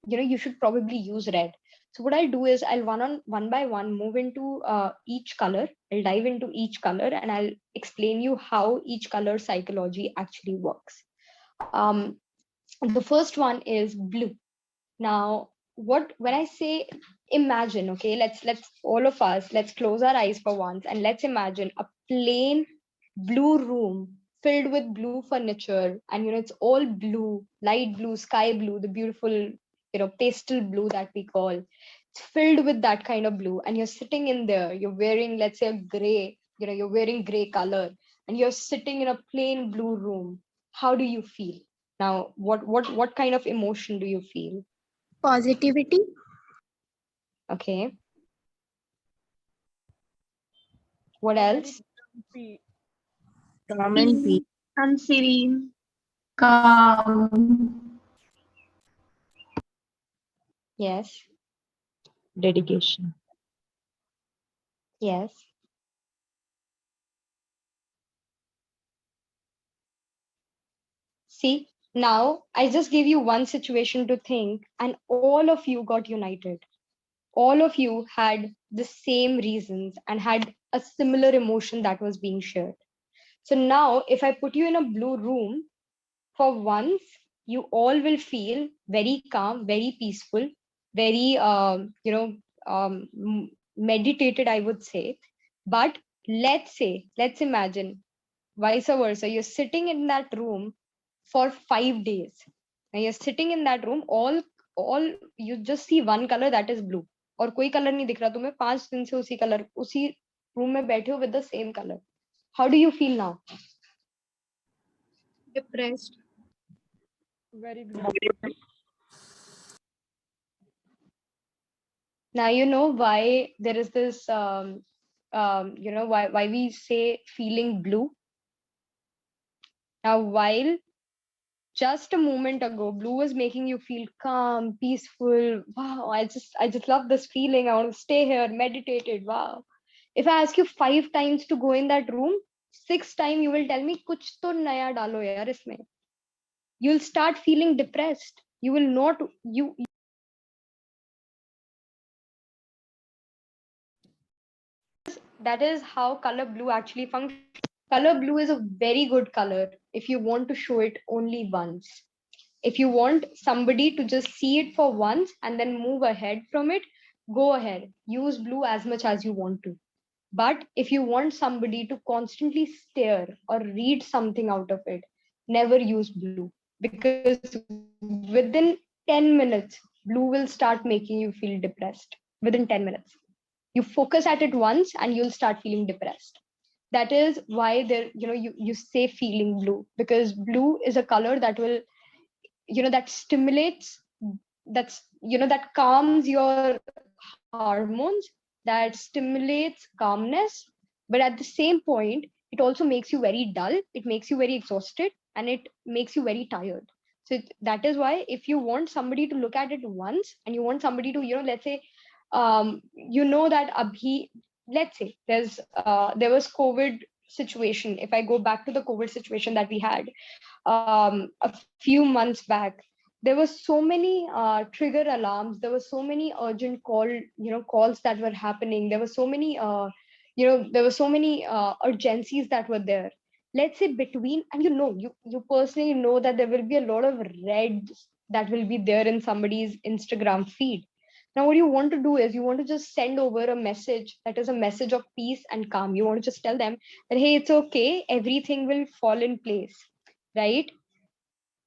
[SPEAKER 5] probably use red. So what I'll do is I'll one by one move into each color. I'll dive into each color and I'll explain you how each color psychology actually works. The first one is blue. Now, what when I say imagine, okay, let's all of us, let's close our eyes for once and let's imagine a plain blue room filled with blue furniture, and it's all blue, light blue, sky blue, the beautiful pastel blue that we call. It's filled with that kind of blue, and you're sitting in there, you're wearing, let's say, a gray, you're wearing gray color, and you're sitting in a plain blue room. How do you feel? Now, what kind of emotion do you feel?
[SPEAKER 3] Positivity.
[SPEAKER 5] Okay. What
[SPEAKER 6] Very
[SPEAKER 5] else?
[SPEAKER 6] comfy.
[SPEAKER 7] Calm and peace.
[SPEAKER 3] And serene. Calm.
[SPEAKER 5] Yes.
[SPEAKER 7] Dedication.
[SPEAKER 5] Yes. See, now I just gave you one situation to think, and all of you got united. All of you had the same reasons and had a similar emotion that was being shared. So now, if I put you in a blue room, for once, you all will feel very calm, very peaceful, very, meditated, I would say. But let's imagine vice versa. You're sitting in that room for 5 days. And you're sitting in that room, all you just see one color, that is blue. और कोई colour नहीं दिख रहा तुम्हें 5 दिन से उसी room में बैठे हो with the same color. How do you feel now?
[SPEAKER 3] Depressed.
[SPEAKER 6] Very blue.
[SPEAKER 5] Now you know why there is this why we say feeling blue. Now, while just a moment ago blue was making you feel calm, peaceful, wow, I just love this feeling, I want to stay here, meditated, wow. If I ask you 5 times to go in that room, 6th time you will tell me kuch to naya dalo yaar isme. You'll start feeling depressed. You will not you That is how color blue actually functions. Color blue is a very good color if you want to show it only once. If you want somebody to just see it for once and then move ahead from it, go ahead. Use blue as much as you want to. But if you want somebody to constantly stare or read something out of it, never use blue. Because within 10 minutes, blue will start making you feel depressed. Within 10 minutes. You focus at it once and you'll start feeling depressed. That is why you say feeling blue, because blue is a color that will that stimulates, that calms your hormones, that stimulates calmness, but at the same point it also makes you very dull, it makes you very exhausted, and it makes you very tired. So that is why if you want somebody to look at it once and you want somebody to let's say that abhi, let's say there was COVID situation. If I go back to the COVID situation that we had a few months back, there were so many trigger alarms, there were so many urgent calls that were happening, there were so many urgencies that were there. Let's say between, and you personally know that there will be a lot of reds that will be there in somebody's Instagram feed. Now what you want to do is you want to just send over a message that is a message of peace and calm. You want to just tell them that, hey, it's okay, everything will fall in place, right?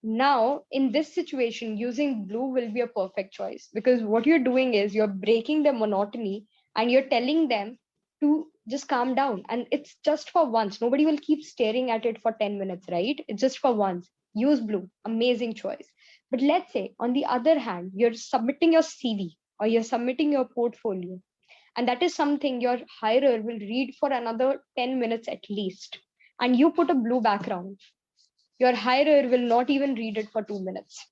[SPEAKER 5] Now, in this situation, using blue will be a perfect choice, because what you're doing is you're breaking the monotony and you're telling them to just calm down. And it's just for once. Nobody will keep staring at it for 10 minutes, right? It's just for once. Use blue. Amazing choice. But let's say, on the other hand, you're submitting your CV or you're submitting your portfolio, and that is something your hirer will read for another 10 minutes at least. And you put a blue background. your hirer will not even read it for 2 minutes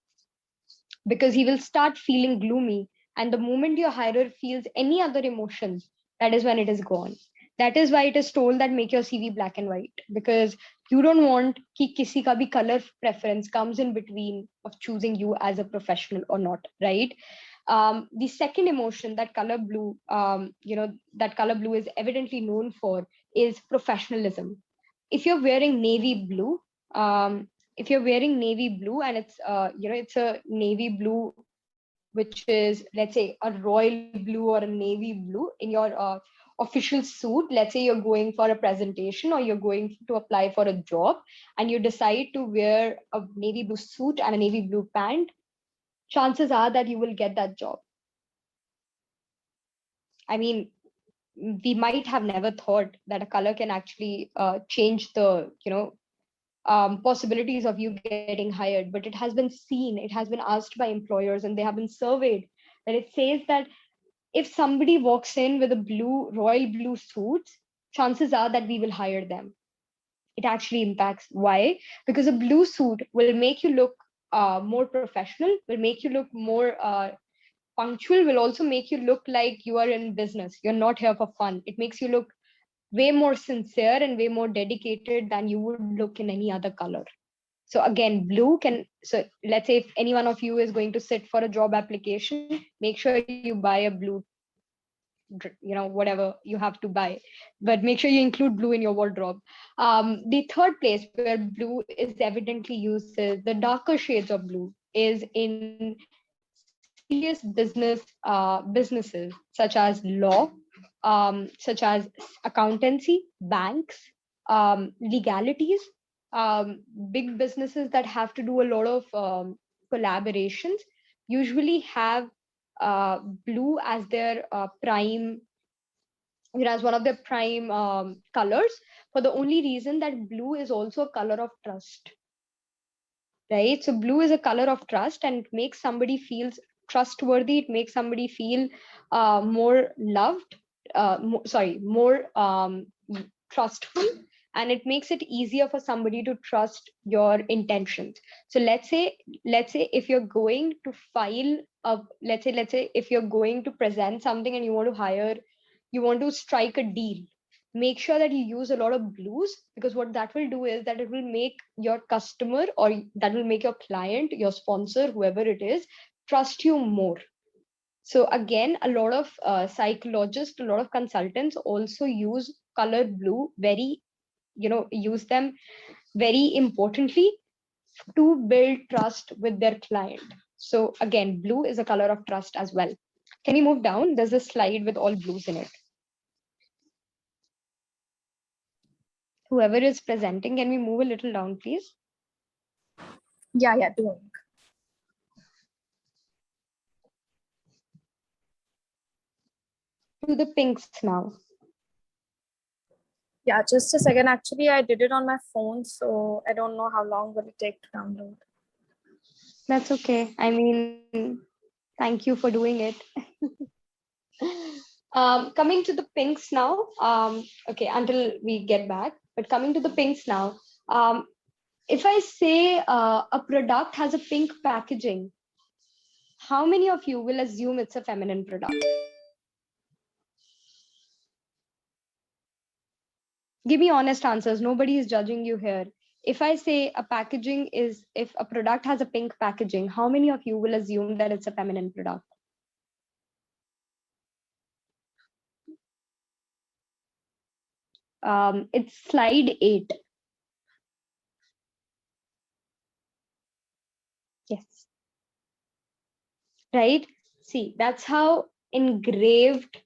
[SPEAKER 5] because he will start feeling gloomy. And the moment your hirer feels any other emotion, that is when it is gone. That is why it is told that make your CV black and white, because you don't want ki kisi ka bhi color preference comes in between of choosing you as a professional or not, right? The second emotion that color blue, that color blue is evidently known for is professionalism. If you're wearing navy blue, if you're wearing navy blue and it's a navy blue which is, let's say, a royal blue or a navy blue in your official suit, let's say you're going for a presentation or you're going to apply for a job, and you decide to wear a navy blue suit and a navy blue pant, chances are that you will get that job. I mean, we might have never thought that a color can actually change the possibilities of you getting hired, but it has been seen, it has been asked by employers, and they have been surveyed, that it says that if somebody walks in with a royal blue suit, chances are that we will hire them. It actually impacts. Why? Because a blue suit will make you look more professional, will make you look more punctual, will also make you look like you are in business, you're not here for fun. It makes you look way more sincere and way more dedicated than you would look in any other color. So again, blue can, so let's say if any one of you is going to sit for a job application, make sure you buy a blue, whatever you have to buy, but make sure you include blue in your wardrobe. The third place where blue is evidently used is the darker shades of blue is in serious businesses such as law, such as accountancy, banks, legalities, big businesses that have to do a lot of collaborations usually have blue as their prime, as one of their prime colors, for the only reason that blue is also a color of trust, right? So blue is a color of trust, and it makes somebody feels trustworthy. It makes somebody feel more loved, more trustful, and it makes it easier for somebody to trust your intentions. So let's say if you're going to file a, let's say if you're going to present something and you want to strike a deal, make sure that you use a lot of blues, because what that will do is that it will make your customer, or that will make your client, your sponsor, whoever it is, trust you more. So again, a lot of psychologists, a lot of consultants also use color blue use them very importantly to build trust with their client. So again, blue is a color of trust as well. Can we move down? There's a slide with all blues in it. Whoever is presenting, can we move a little down, please?
[SPEAKER 2] Yeah, doing.
[SPEAKER 5] To the pinks now.
[SPEAKER 2] Yeah, just a second. Actually, I did it on my phone, so I don't know how long will it take to download.
[SPEAKER 5] That's okay. I mean, thank you for doing it. Coming to the pinks now. Okay, until we get back. But coming to the pinks now. If I say a product has a pink packaging, how many of you will assume it's a feminine product? Give me honest answers. Nobody is judging you here. If I say if a product has a pink packaging, how many of you will assume that it's a feminine product? It's slide 8. Yes. Right? See, that's how engraved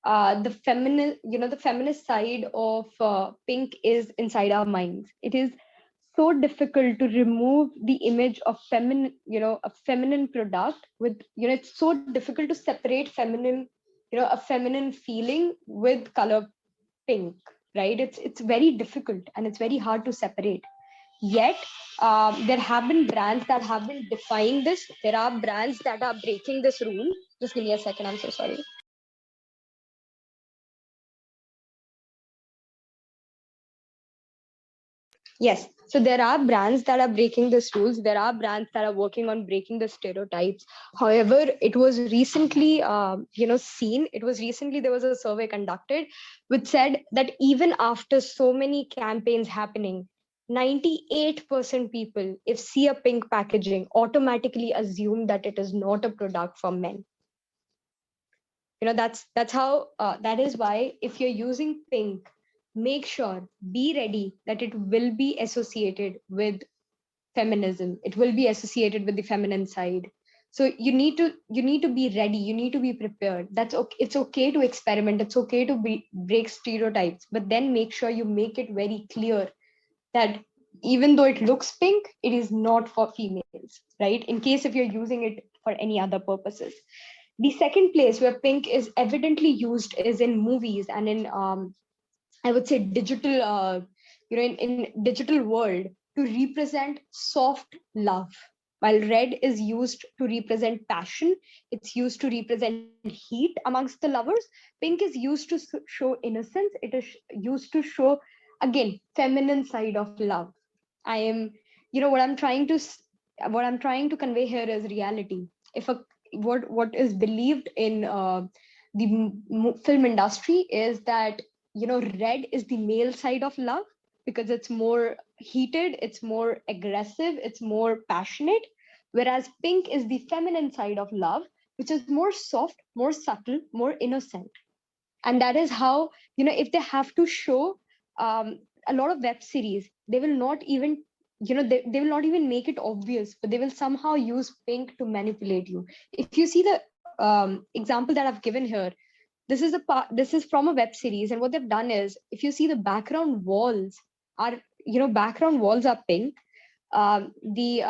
[SPEAKER 5] the feminist side of pink is inside our minds. It is so difficult to remove the image of a feminine product with, it's so difficult to separate a feminine feeling with color pink, right? It's very difficult and it's very hard to separate. Yet there have been brands that have been defying this. There are brands that are breaking this rule. Just give me a second, I'm so sorry. Yes. So there are brands that are breaking these rules. There are brands that are working on breaking the stereotypes. However, it was recently, seen. It was recently there was a survey conducted, which said that even after so many campaigns happening, 98% people, if see a pink packaging, automatically assume that it is not a product for men. That's how. That is why if you're using pink, make sure, be ready that it will be associated with feminism. It will be associated with the feminine side. So you need to be ready, you need to be prepared. That's okay. It's okay to experiment, it's okay to break stereotypes, but then make sure you make it very clear that even though it looks pink, it is not for females, right? In case if you're using it for any other purposes. The second place where pink is evidently used is in movies and in I would say digital, in digital world, to represent soft love. While red is used to represent passion, it's used to represent heat amongst the lovers. Pink is used to show innocence. It is used to show, again, feminine side of love. I am, what I'm trying to, what I'm trying to convey here is reality. If a what is believed in the film industry is that red is the male side of love because it's more heated, it's more aggressive, it's more passionate, whereas pink is the feminine side of love, which is more soft, more subtle, more innocent. And that is how, if they have to show a lot of web series, they will not even, they will not even make it obvious, but they will somehow use pink to manipulate you. If you see the example that I've given here, this is from a web series, and what they've done is, if you see the background walls are, background walls are pink. The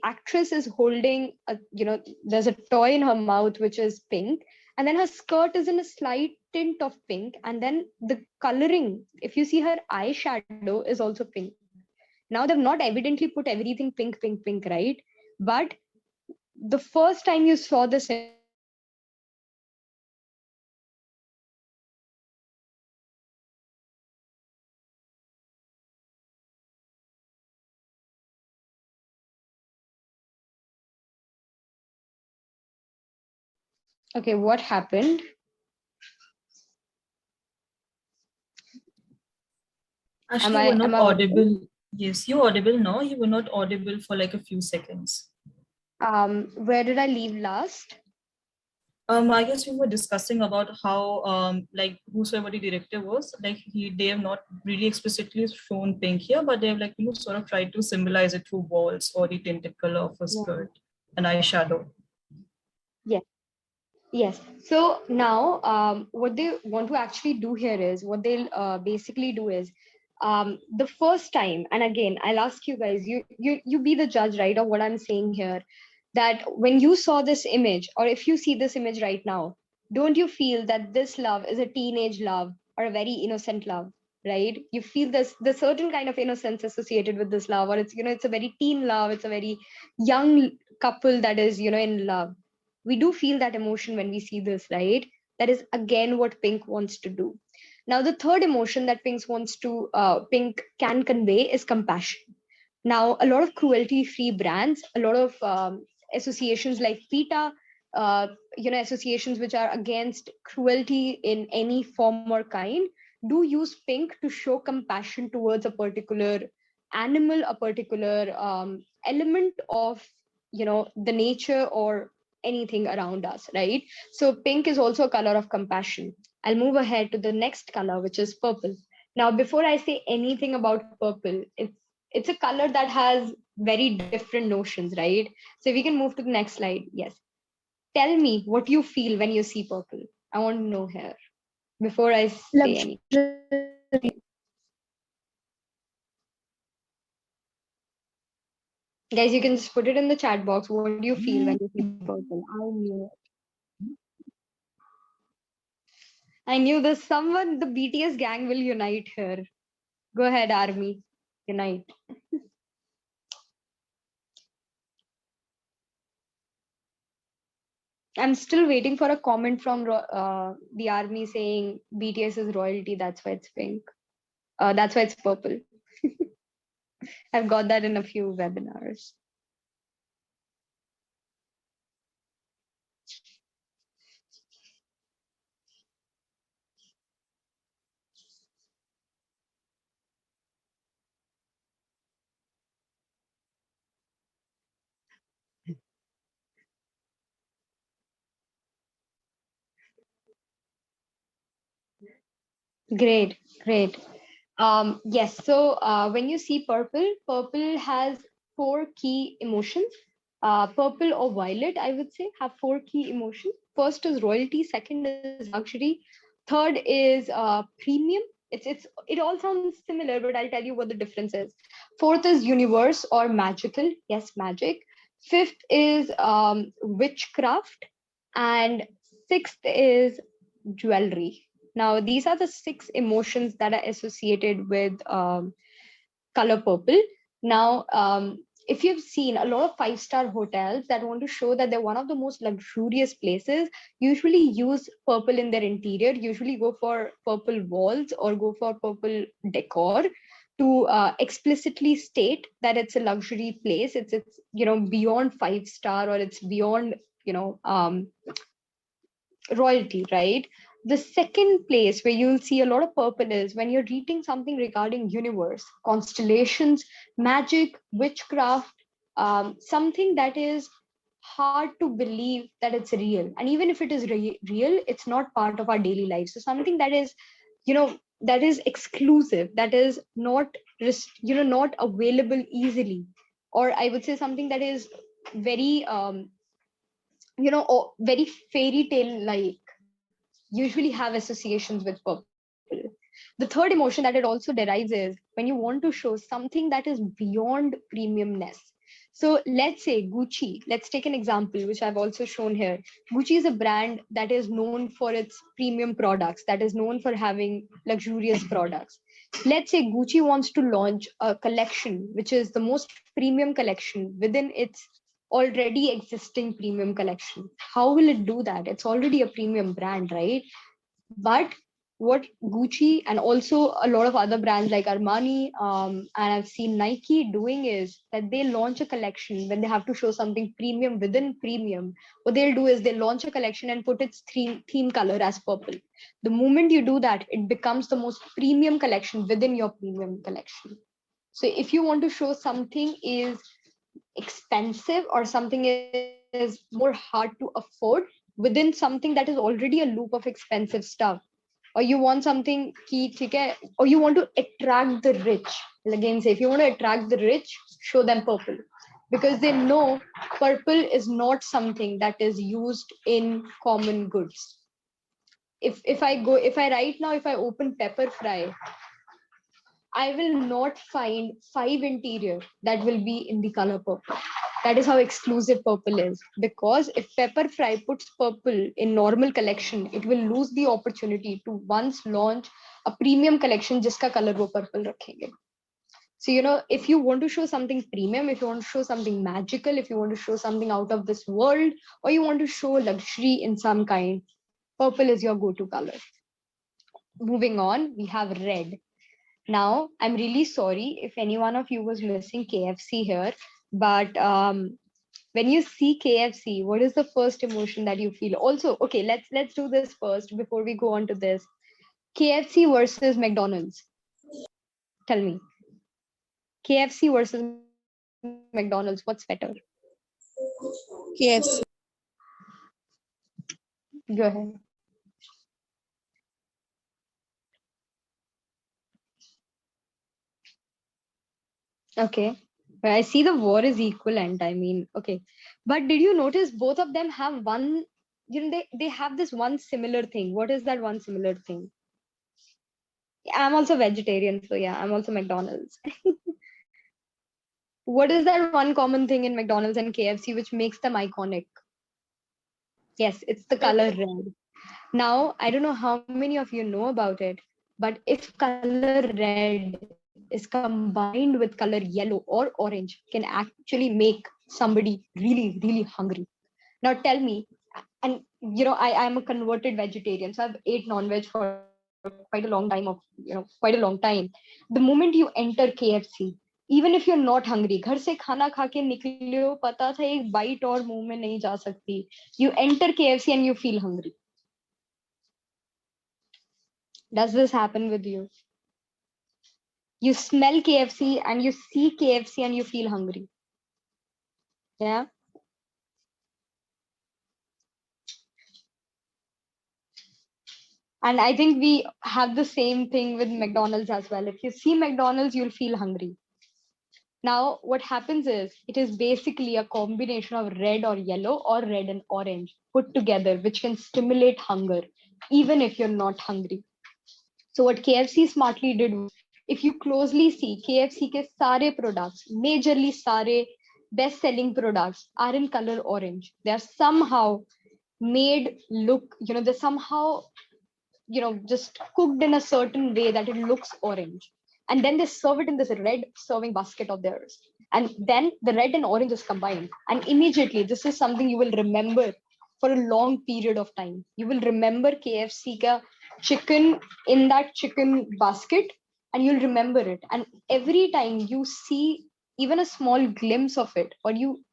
[SPEAKER 5] actress is holding a, there's a toy in her mouth which is pink, and then her skirt is in a slight tint of pink, and then the coloring, if you see her eyeshadow, is also pink. Now they've not evidently put everything pink, pink, pink, right? But the first time you saw this image, you will automatically assume that this is pink. Now the second time you see this image, you will automatically assume that this is red. Now the third time you see this image, you will automatically assume that this is pink. Okay, what happened?
[SPEAKER 1] Actually, you were not
[SPEAKER 5] Am I audible?
[SPEAKER 1] audible. Yes, you audible now. You were not audible for like a few seconds.
[SPEAKER 5] Where did I leave last?
[SPEAKER 1] I guess we were discussing about how, like, whosoever the director was, like, they have not really explicitly shown pink here, but they have, like, sort of tried to symbolize it through walls or the tinted color of a
[SPEAKER 5] Yeah.
[SPEAKER 1] skirt and eyeshadow.
[SPEAKER 5] Yes. Yes. So now, what they want to actually do here is, what they'll basically do is, the first time, and again, I'll ask you guys, you be the judge, right, of what I'm saying here, that when you saw this image, or if you see this image right now, don't you feel that this love is a teenage love or a very innocent love, right? You feel this the certain kind of innocence associated with this love, or it's it's a very teen love, it's a very young couple that is in love. We do feel that emotion when we see this, right? That is again what pink wants to do. Now the third emotion that pink can convey is compassion. Now a lot of cruelty free brands, a lot of associations like PETA, uh, associations which are against cruelty in any form or kind, do use pink to show compassion towards a particular animal, a particular element of the nature or anything around us, right? So pink is also a color of compassion. I'll move ahead to the next color, which is purple. Now before I say anything about purple, it's a color that has very different notions, right? So we can move to the next slide. Yes, tell me what you feel when you see purple. I want to know here before I say anything. Guys, you can just put it in the chat box. What do you feel when you see purple? I knew this. Someone, the BTS gang will unite here. Go ahead, army. Unite. I'm still waiting for a comment from the army saying BTS is royalty. That's why it's pink. That's why it's purple. I've got that in a few webinars. Great, great. Yes, so when you see purple, purple has four key emotions. Purple or violet, I would say, have four key emotions. First is royalty, second is luxury, third is premium. It all sounds similar, but I'll tell you what the difference is. Fourth is universe or magical, yes, magic. Fifth is witchcraft, and sixth is jewelry. Now, these are the six emotions that are associated with color purple. Now, if you've seen a lot of five-star hotels that want to show that they're one of the most luxurious places, usually use purple in their interior, usually go for purple walls or go for purple decor to explicitly state that it's a luxury place. It's beyond five-star, or it's beyond royalty, right? The second place where you'll see a lot of purple is when you're reading something regarding universe, constellations, magic, witchcraft, something that is hard to believe that it's real. And even if it is real, it's not part of our daily life. So something that is, that is exclusive, that is not, not available easily. Or I would say something that is very, very fairy tale like, usually have associations with purple. The third emotion that it also derives is when you want to show something that is beyond premiumness. So let's say Gucci, let's take an example, which I've also shown here. Gucci is a brand that is known for its premium products, that is known for having luxurious products. Let's say Gucci wants to launch a collection, which is the most premium collection within its already existing premium collection. How will it do that? It's already a premium brand, right? But what Gucci and also a lot of other brands like Armani, and I've seen Nike doing is that they launch a collection when they have to show something premium within premium. What they'll do is they launch a collection and put its theme color as purple. The moment you do that, it becomes the most premium collection within your premium collection. So if you want to show something is expensive or something is more hard to afford within something that is already a loop of expensive stuff, or you want something key, or you want to attract the rich, again say if you want to attract the rich, show them purple, because they know purple is not something that is used in common goods. If I right now, if I open pepper fry, I will not find five interior that will be in the color purple. That is how exclusive purple is. Because if Pepper Fry puts purple in normal collection, it will lose the opportunity to once launch a premium collection jiska color wo purple rakhenge. So, if you want to show something premium, if you want to show something magical, if you want to show something out of this world, or you want to show luxury in some kind, purple is your go-to color. Moving on, we have red. Now, I'm really sorry if any one of you was missing KFC here, but when you see KFC, what is the first emotion that you feel? Also, okay, let's do this first before we go on to this. KFC versus McDonald's. Tell me. KFC versus McDonald's, what's better?
[SPEAKER 6] KFC.
[SPEAKER 5] Go ahead. Okay. But I see the war is equivalent. I mean, okay. But did you notice both of them have one, they have this one similar thing. What is that one similar thing? I'm also vegetarian, so yeah, I'm also McDonald's. What is that one common thing in McDonald's and KFC which makes them iconic? Yes, it's the color red. Now, I don't know how many of you know about it, but if color red is combined with color yellow or orange, can actually make somebody really, really hungry. Now, tell me, and I'm a converted vegetarian, so I've ate non-veg for quite a long time. The moment you enter KFC, even if you're not hungry, घर से खाना खा के निकले हो, पता था एक bite और मुंह में नहीं जा सकती, you enter KFC and you feel hungry. Does this happen with you? You smell KFC and you see KFC and you feel hungry. Yeah. And I think we have the same thing with McDonald's as well. If you see McDonald's, you'll feel hungry. Now, what happens is it is basically a combination of red or yellow or red and orange put together, which can stimulate hunger, even if you're not hungry. So what KFC smartly did, if you closely see, KFC ke sare products, majorly sare best-selling products are in color orange. They are somehow made look, they're somehow, just cooked in a certain way that it looks orange. And then they serve it in this red serving basket of theirs. And then the red and orange is combined. And immediately, this is something you will remember for a long period of time. You will remember KFC ka chicken in that chicken basket, and you'll remember it. And every time you see even a small glimpse of it, or you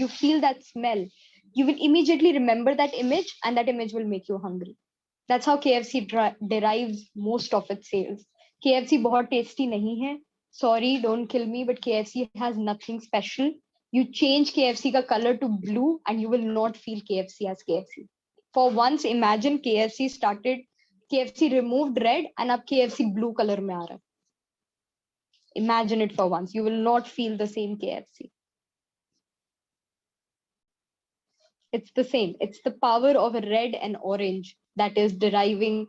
[SPEAKER 5] feel that smell, you will immediately remember that image, and that image will make you hungry. That's how KFC derives most of its sales. KFC बहुत tasty नहीं है. Sorry, don't kill me, but KFC has nothing special. You change KFC का color to blue and you will not feel KFC as KFC. For once, imagine KFC removed red and अब KFC blue color में आ रहा है. Imagine it for once. You will not feel the same KFC. It's the same. It's the power of red and orange that is deriving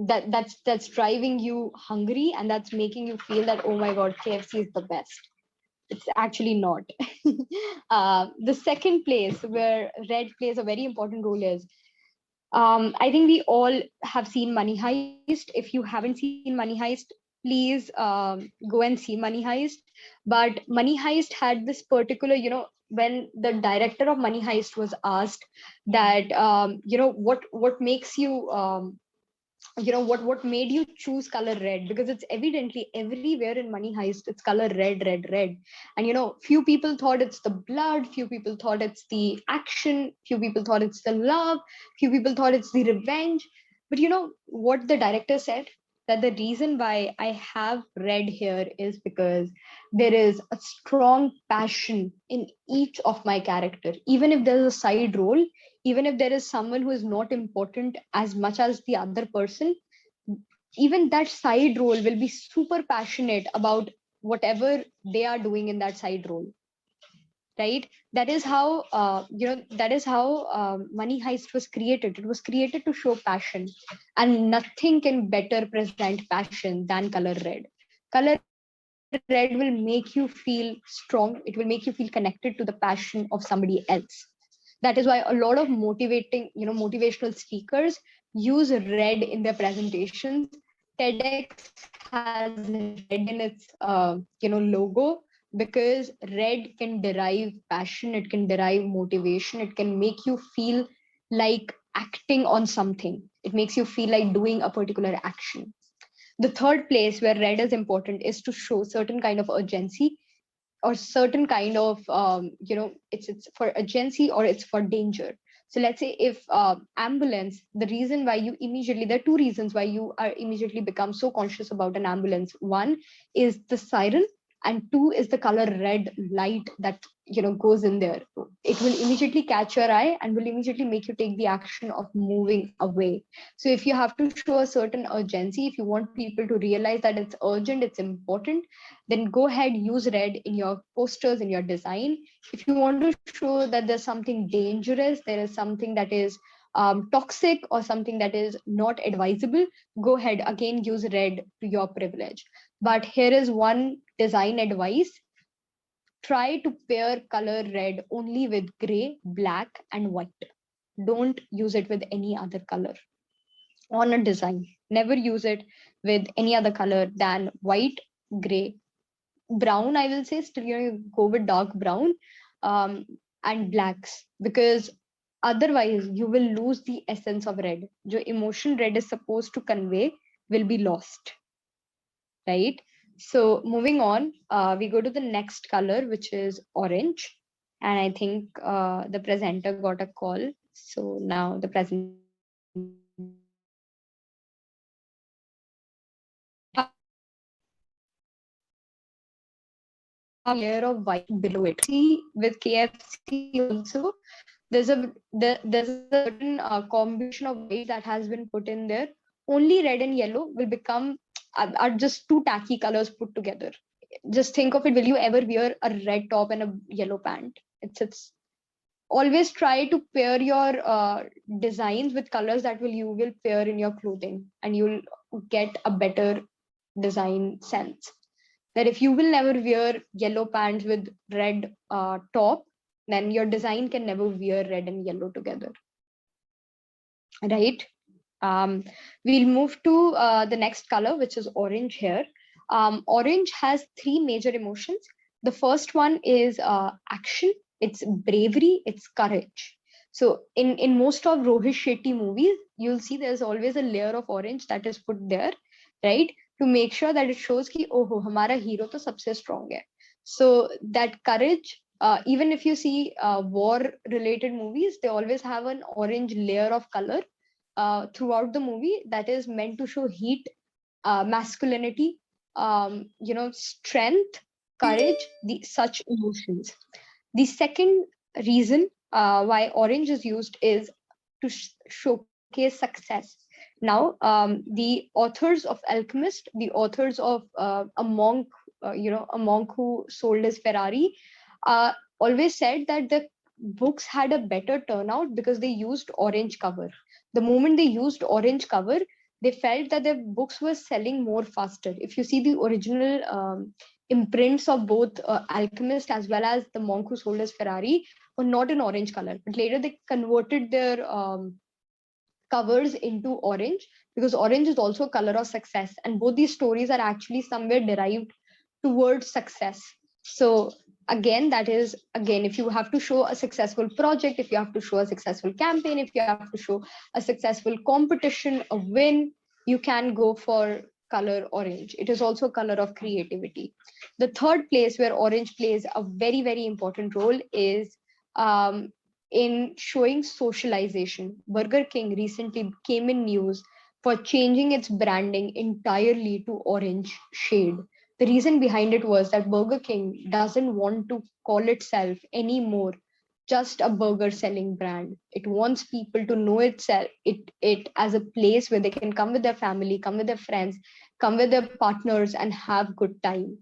[SPEAKER 5] that's driving you hungry, and that's making you feel that, oh my god, KFC is the best. It's actually not. The second place where red plays a very important role is, I think we all have seen Money Heist. If you haven't seen Money Heist, please go and see Money Heist. But Money Heist had this particular, when the director of Money Heist was asked that, what makes you, what made you choose color red, because it's evidently everywhere in Money Heist it's color red, red, red. And few people thought it's the blood, few people thought it's the action, few people thought it's the love, few people thought it's the revenge. But what the director said, that the reason why I have red here is because there is a strong passion in each of my character. Even if there's a side role, even if there is someone who is not important as much as the other person, even that side role will be super passionate about whatever they are doing in that side role. Right? That is how Money Heist was created. It was created to show passion, and nothing can better present passion than color red. Color red will make you feel strong. It will make you feel connected to the passion of somebody else. That is why a lot of motivational speakers use red in their presentations. TEDx has red in its logo, because red can derive passion, it can derive motivation, it can make you feel like acting on something. It makes you feel like doing a particular action. The third place where red is important is to show certain kind of urgency, or certain kind of it's for urgency or it's for danger. So let's say if ambulance, the reason why you immediately, there are two reasons why you are immediately become so conscious about an ambulance. One is the siren, and two is the color red light that goes in there. It will immediately catch your eye and will immediately make you take the action of moving away. So if you have to show a certain urgency, if you want people to realize that it's urgent, it's important, then go ahead, use red in your posters, in your design. If you want to show that there's something dangerous, there is something that is toxic or something that is not advisable, go ahead, again, use red to your privilege. But here is one design advice: try to pair color red only with gray, black, and white. Don't use it with any other color on a design. Never use it with any other color than white, gray, brown. I will say still go with dark brown, and blacks, because otherwise you will lose the essence of red. The emotion red is supposed to convey will be lost, right? So moving on, we go to the next color, which is orange. And I think the presenter got a call. So now the presenter will take over. Layer of white below it. See, with KFC also, there's a certain combination of white that has been put in there. Only red and yellow will become are just two tacky colors put together. Just think of it. Will you ever wear a red top and a yellow pant? It's always try to pair your designs with colors that you will pair in your clothing, and you'll get a better design sense. That if you will never wear yellow pants with red top, then your design can never wear red and yellow together, right? We'll move to the next color, which is orange here. Orange has three major emotions. The first one is action, it's bravery, it's courage. So in most of Rohit Shetty movies, you'll see there's always a layer of orange that is put there, right? To make sure that it shows ki, oh, hamara hero to sabse strong hai. So that courage, even if you see war related movies, they always have an orange layer of color throughout the movie that is meant to show heat, masculinity, strength, courage, such emotions. The second reason why orange is used is to showcase success. Now, the authors of Alchemist, the authors of a monk who sold his Ferrari, always said that the books had a better turnout because they used orange cover. The moment they used orange cover, they felt that their books were selling more faster. If you see the original imprints of both Alchemist as well as the monk who sold his Ferrari, were not in orange color, but later they converted their covers into orange, because orange is also a color of success, and both these stories are actually somewhere derived towards success. So again, that is, again, if you have to show a successful project, if you have to show a successful campaign, if you have to show a successful competition, a win, you can go for color orange. It is also a color of creativity. The third place where orange plays a very, very important role is in showing socialization. Burger King recently came in news for changing its branding entirely to orange shade. The reason behind it was that Burger King doesn't want to call itself anymore just a burger selling brand. It wants people to know it as a place where they can come with their family, come with their friends, come with their partners and have good time,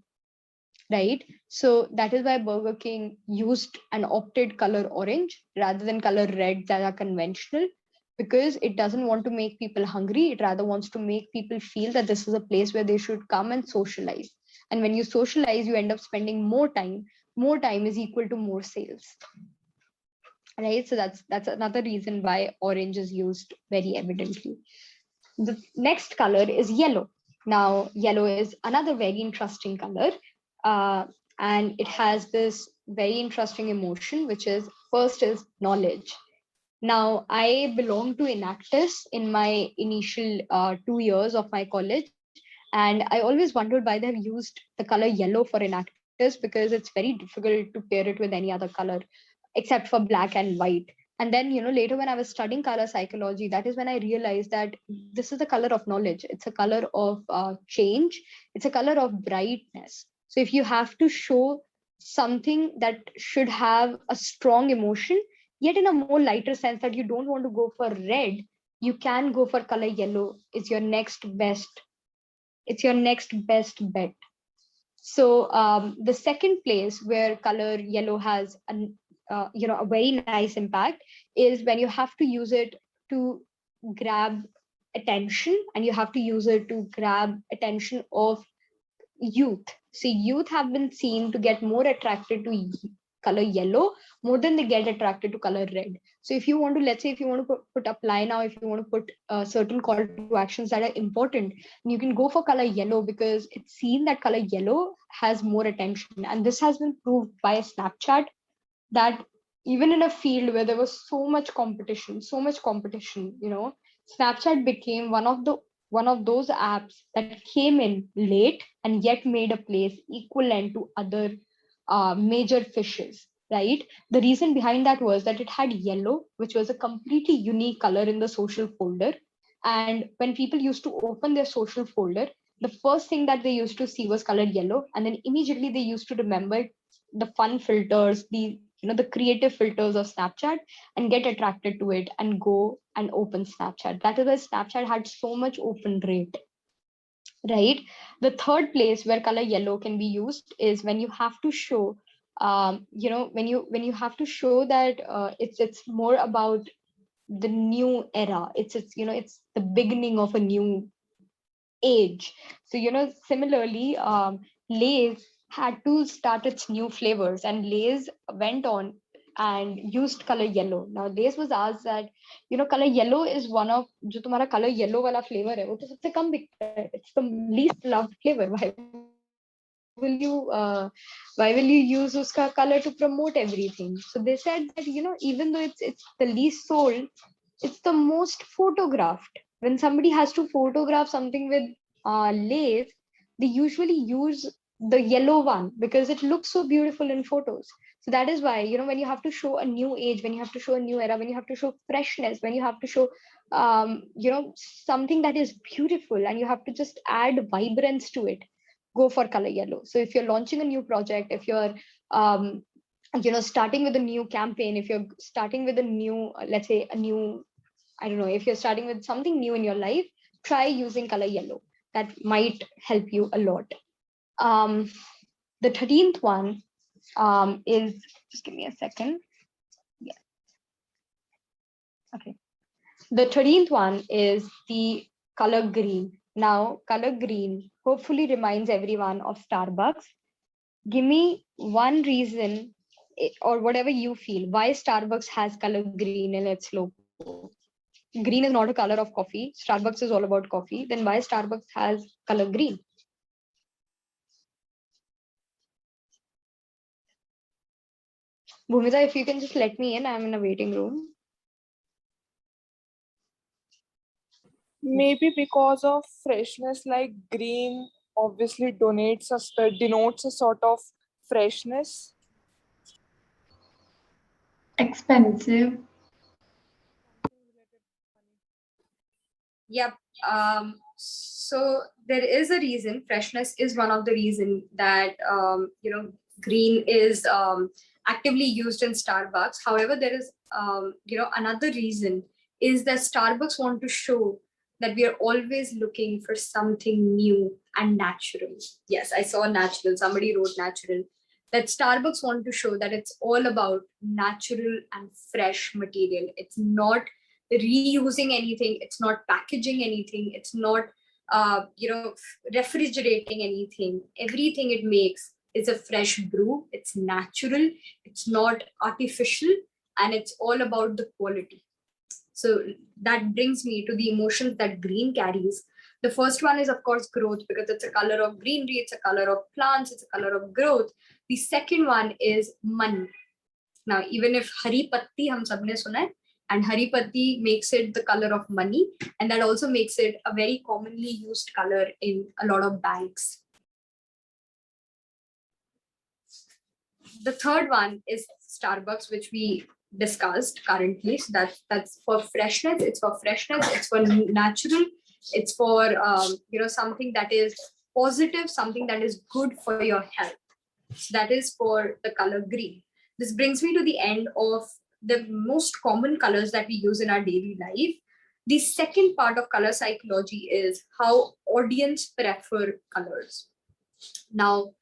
[SPEAKER 5] right? So that is why Burger King used an opted color orange rather than color red that are conventional, because it doesn't want to make people hungry. It rather wants to make people feel that this is a place where they should come and socialize. And when you socialize, you end up spending more time. More time is equal to more sales, right? So that's another reason why orange is used very evidently. The next color is yellow. Now, yellow is another very interesting color, uh, and it has this very interesting emotion, which is, first is knowledge. Now, I belong to Enactus in my initial 2 years of my college, and I always wondered why they have used the color yellow for Enactus, because it's very difficult to pair it with any other color except for black and white. And then, later when I was studying color psychology, that is when I realized that this is a color of knowledge. It's a color of change. It's a color of brightness. So if you have to show something that should have a strong emotion, yet in a more lighter sense, that you don't want to go for red, you can go for color yellow. It's your next best bet. So the second place where color yellow has a very nice impact is when you have to use it to grab attention, and you have to use it to grab attention of youth. See, youth have been seen to get more attracted to color yellow more than they get attracted to color red. So if you want to, let's say, if you want to put apply now, if you want to put certain call to actions that are important, you can go for color yellow, because it's seen that color yellow has more attention. And this has been proved by Snapchat, that even in a field where there was so much competition, Snapchat became one of the one of those apps that came in late and yet made a place equivalent to other major fishes, right? The reason behind that was that it had yellow, which was a completely unique color in the social folder. And when people used to open their social folder, the first thing that they used to see was colored yellow. And then immediately they used to remember the fun filters, the creative filters of Snapchat, and get attracted to it and go and open Snapchat. That is why Snapchat had so much open rate, right? The third place where color yellow can be used is when you have to show, when you have to show that it's more about the new era. It's the beginning of a new age. So similarly, Lay's had to start its new flavors, and Lay's went on and used color yellow. Now Lay's was asked that color yellow is one of जो तुम्हारा color yellow वाला flavor है वो तो सबसे कम बिकता है. It's the least loved flavor. Why will you use uska color to promote everything? So they said that even though it's the least sold, it's the most photographed. When somebody has to photograph something with lace, they usually use the yellow one because it looks so beautiful in photos. So that is why when you have to show a new age, when you have to show a new era, when you have to show freshness, when you have to show something that is beautiful, and you have to just add vibrance to it, go for color yellow. So if you're launching a new project, if you're starting with a new campaign, if you're starting with a new let's say a new, I don't know, if you're starting with something new in your life, try using color yellow. That might help you a lot. The 13th one is, just give me a second. Yeah. Okay. The 13th one is the color green. Now, color green hopefully reminds everyone of Starbucks. Give me one reason, or whatever you feel, why Starbucks has color green in its logo. Green is not a color of coffee. Starbucks is all about coffee. Then why Starbucks has color green? Bhumika, if you can just let me in, I'm in a waiting room.
[SPEAKER 8] Maybe because of freshness, like green obviously denotes a sort of freshness.
[SPEAKER 4] Expensive.
[SPEAKER 2] Yep. So there is a reason. Freshness is one of the reason that green is actively used in Starbucks. However, there is another reason is that Starbucks want to show that we are always looking for something new and natural. Yes, I saw natural. Somebody wrote natural. That Starbucks want to show that it's all about natural and fresh material. It's not reusing anything, it's not packaging anything, it's not refrigerating anything. Everything it makes is a fresh brew, it's natural, it's not artificial, and it's all about the quality. So that brings me to the emotions that green carries. The first one is of course growth, because it's a color of greenery, it's a color of plants, it's a color of growth. The second one is money. Now even if hari patti hum sabne suna hai, and hari patti makes it the color of money, and that also makes it a very commonly used color in a lot of banks. The third one is Starbucks, which we discussed currently. So that's for freshness. It's for freshness. It's for natural. It's for something that is positive, something that is good for your health. So that is for the color green. This brings me to the end of the most common colors that we use in our daily life. The second part of color psychology is how audience prefer colors. Now,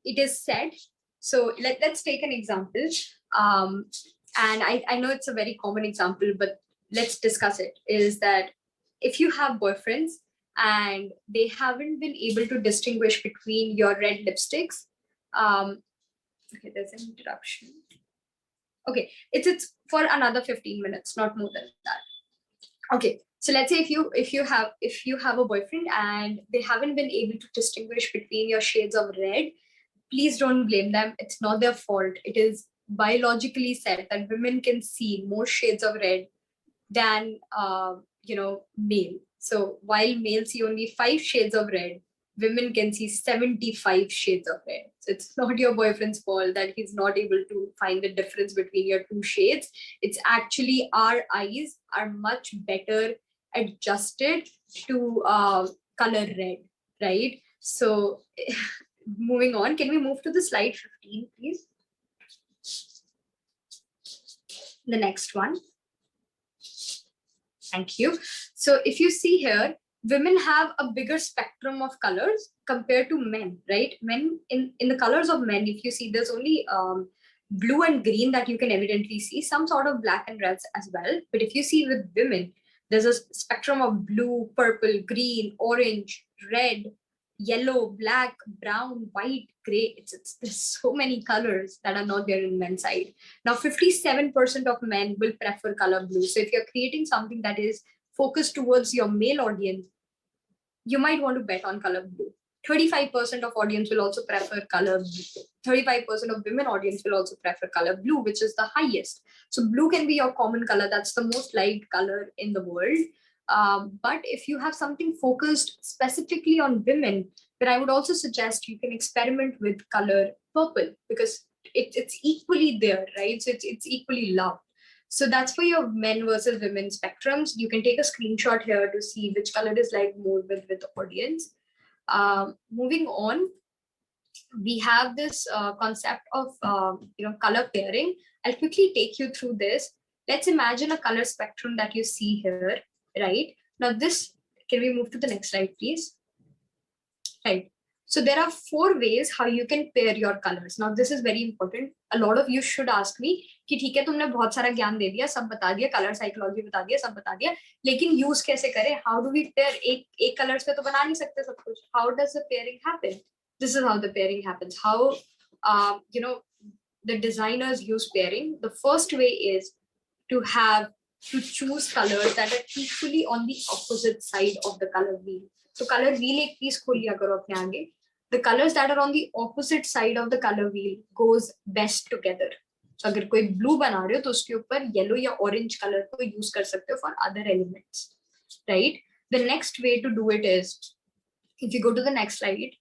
[SPEAKER 2] it is said, so let's take an example. And I know it's a very common example, but let's discuss it, is that if you have boyfriends and they haven't been able to distinguish between your red lipsticks, okay, there's an interruption. Okay, it's for another 15 minutes, not more than that. Okay, so let's say if you have a boyfriend and they haven't been able to distinguish between your shades of red, please don't blame them. It's not their fault. It is biologically said that women can see more shades of red than male. So while males see only 5 shades of red, women can see 75 shades of red. So it's not your boyfriend's fault that he's not able to find the difference between your 2 shades. It's actually our eyes are much better adjusted to color red, right? So moving on, can we move to the slide 15, please? The next one. Thank you. So if you see here, women have a bigger spectrum of colors compared to men, right? Men, in the colors of men, if you see, there's only blue and green that you can evidently see, some sort of black and reds as well. But if you see with women, there's a spectrum of blue, purple, green, orange, red, yellow, black, brown, white, gray. There's so many colors that are not there in men's side. Now, 57% of men will prefer color blue. So if you're creating something that is focused towards your male audience, you might want to bet on color blue. 35% of audience will also prefer color blue. 35% of women audience will also prefer color blue, which is the highest. So blue can be your common color. That's the most liked color in the world. But if you have something focused specifically on women, then I would also suggest you can experiment with color purple, because it's equally there, right? So it's equally loved. So that's for your men versus women spectrums. You can take a screenshot here to see which color is liked more with the audience. Moving on, we have this concept of color pairing. I'll quickly take you through this. Let's imagine a color spectrum that you see here, right? Now this, can we move to the next slide, please? Right. So there are 4 ways how you can pair your colors. Now this is very important. A lot of you should ask me कि ठीक है तुमने बहुत सारा ज्ञान दे दिया, सब बता दिया, color psychology बता दिया, सब बता दिया, लेकिन use कैसे करें? How do we pair? एक colors पे तो बना नहीं सकते सब कुछ. How does the pairing happen? This is how the pairing happens. How the designers use pairing. The first way is to choose colors that are equally on the opposite side of the color wheel. So color wheel एक piece खोल लिया करो अपने आगे. The colors that are on the opposite side of the color wheel goes best together. So अगर कोई blue बना रहे हो तो उसके ऊपर yellow या orange color को use कर सकते हो for other elements, right? The next way to do it is, if you go to the next slide,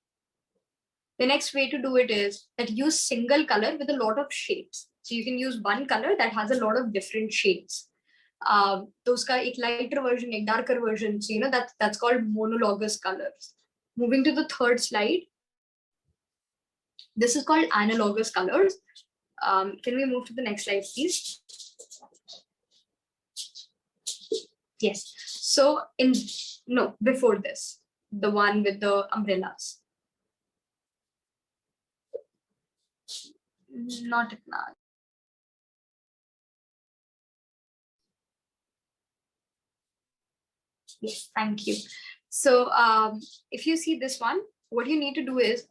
[SPEAKER 2] the next way to do it is that use single color with a lot of shades. So you can use one color that has a lot of different shades. तो उसका एक lighter version, एक darker version. So that's called monologous colors. Moving to the third slide, this is called analogous colors. Can we move to the next slide, please? Yes. So before this, the one with the umbrellas. Not now. Yes, thank you. So if you see this one, what you need to do is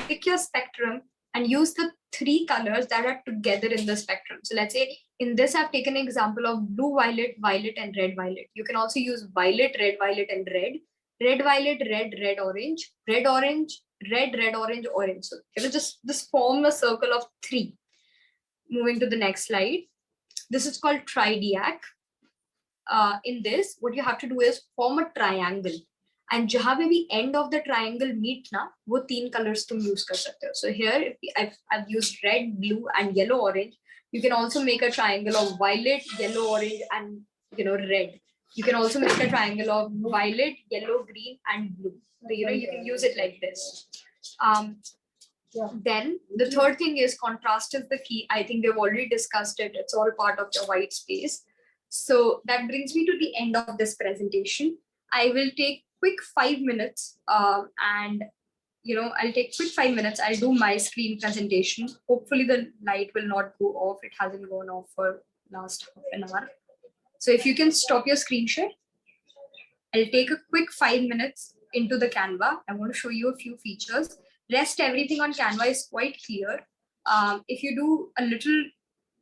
[SPEAKER 2] pick your spectrum and use the 3 colors that are together in the spectrum. So let's say in this, I've taken an example of blue, violet, violet, and red, violet. You can also use violet, red, violet, and red. Red, violet, red, red, orange, red, orange, red, red, orange, orange. So it will just form a circle of 3. Moving to the next slide. This is called triadiac. In this, what you have to do is form a triangle. And जहाँ पे भी end of the triangle meet ना, वो 3 colors तुम use कर सकते हो. So here I've used red, blue, and yellow, orange. You can also make a triangle of violet, yellow, orange, and red. You can also make a triangle of violet, yellow, green, and blue. So you can use it like this. Then the third thing is contrast is the key. I think we've already discussed it. It's all part of the white space. So that brings me to the end of this presentation. I will take quick 5 minutes and I'll take quick 5 minutes. I'll do my screen presentation. Hopefully the light will not go off. It hasn't gone off for last half an hour. So if you can stop your screen share, I'll take a quick 5 minutes into the Canva. I want to show you a few features. Rest everything on Canva is quite clear. If you do a little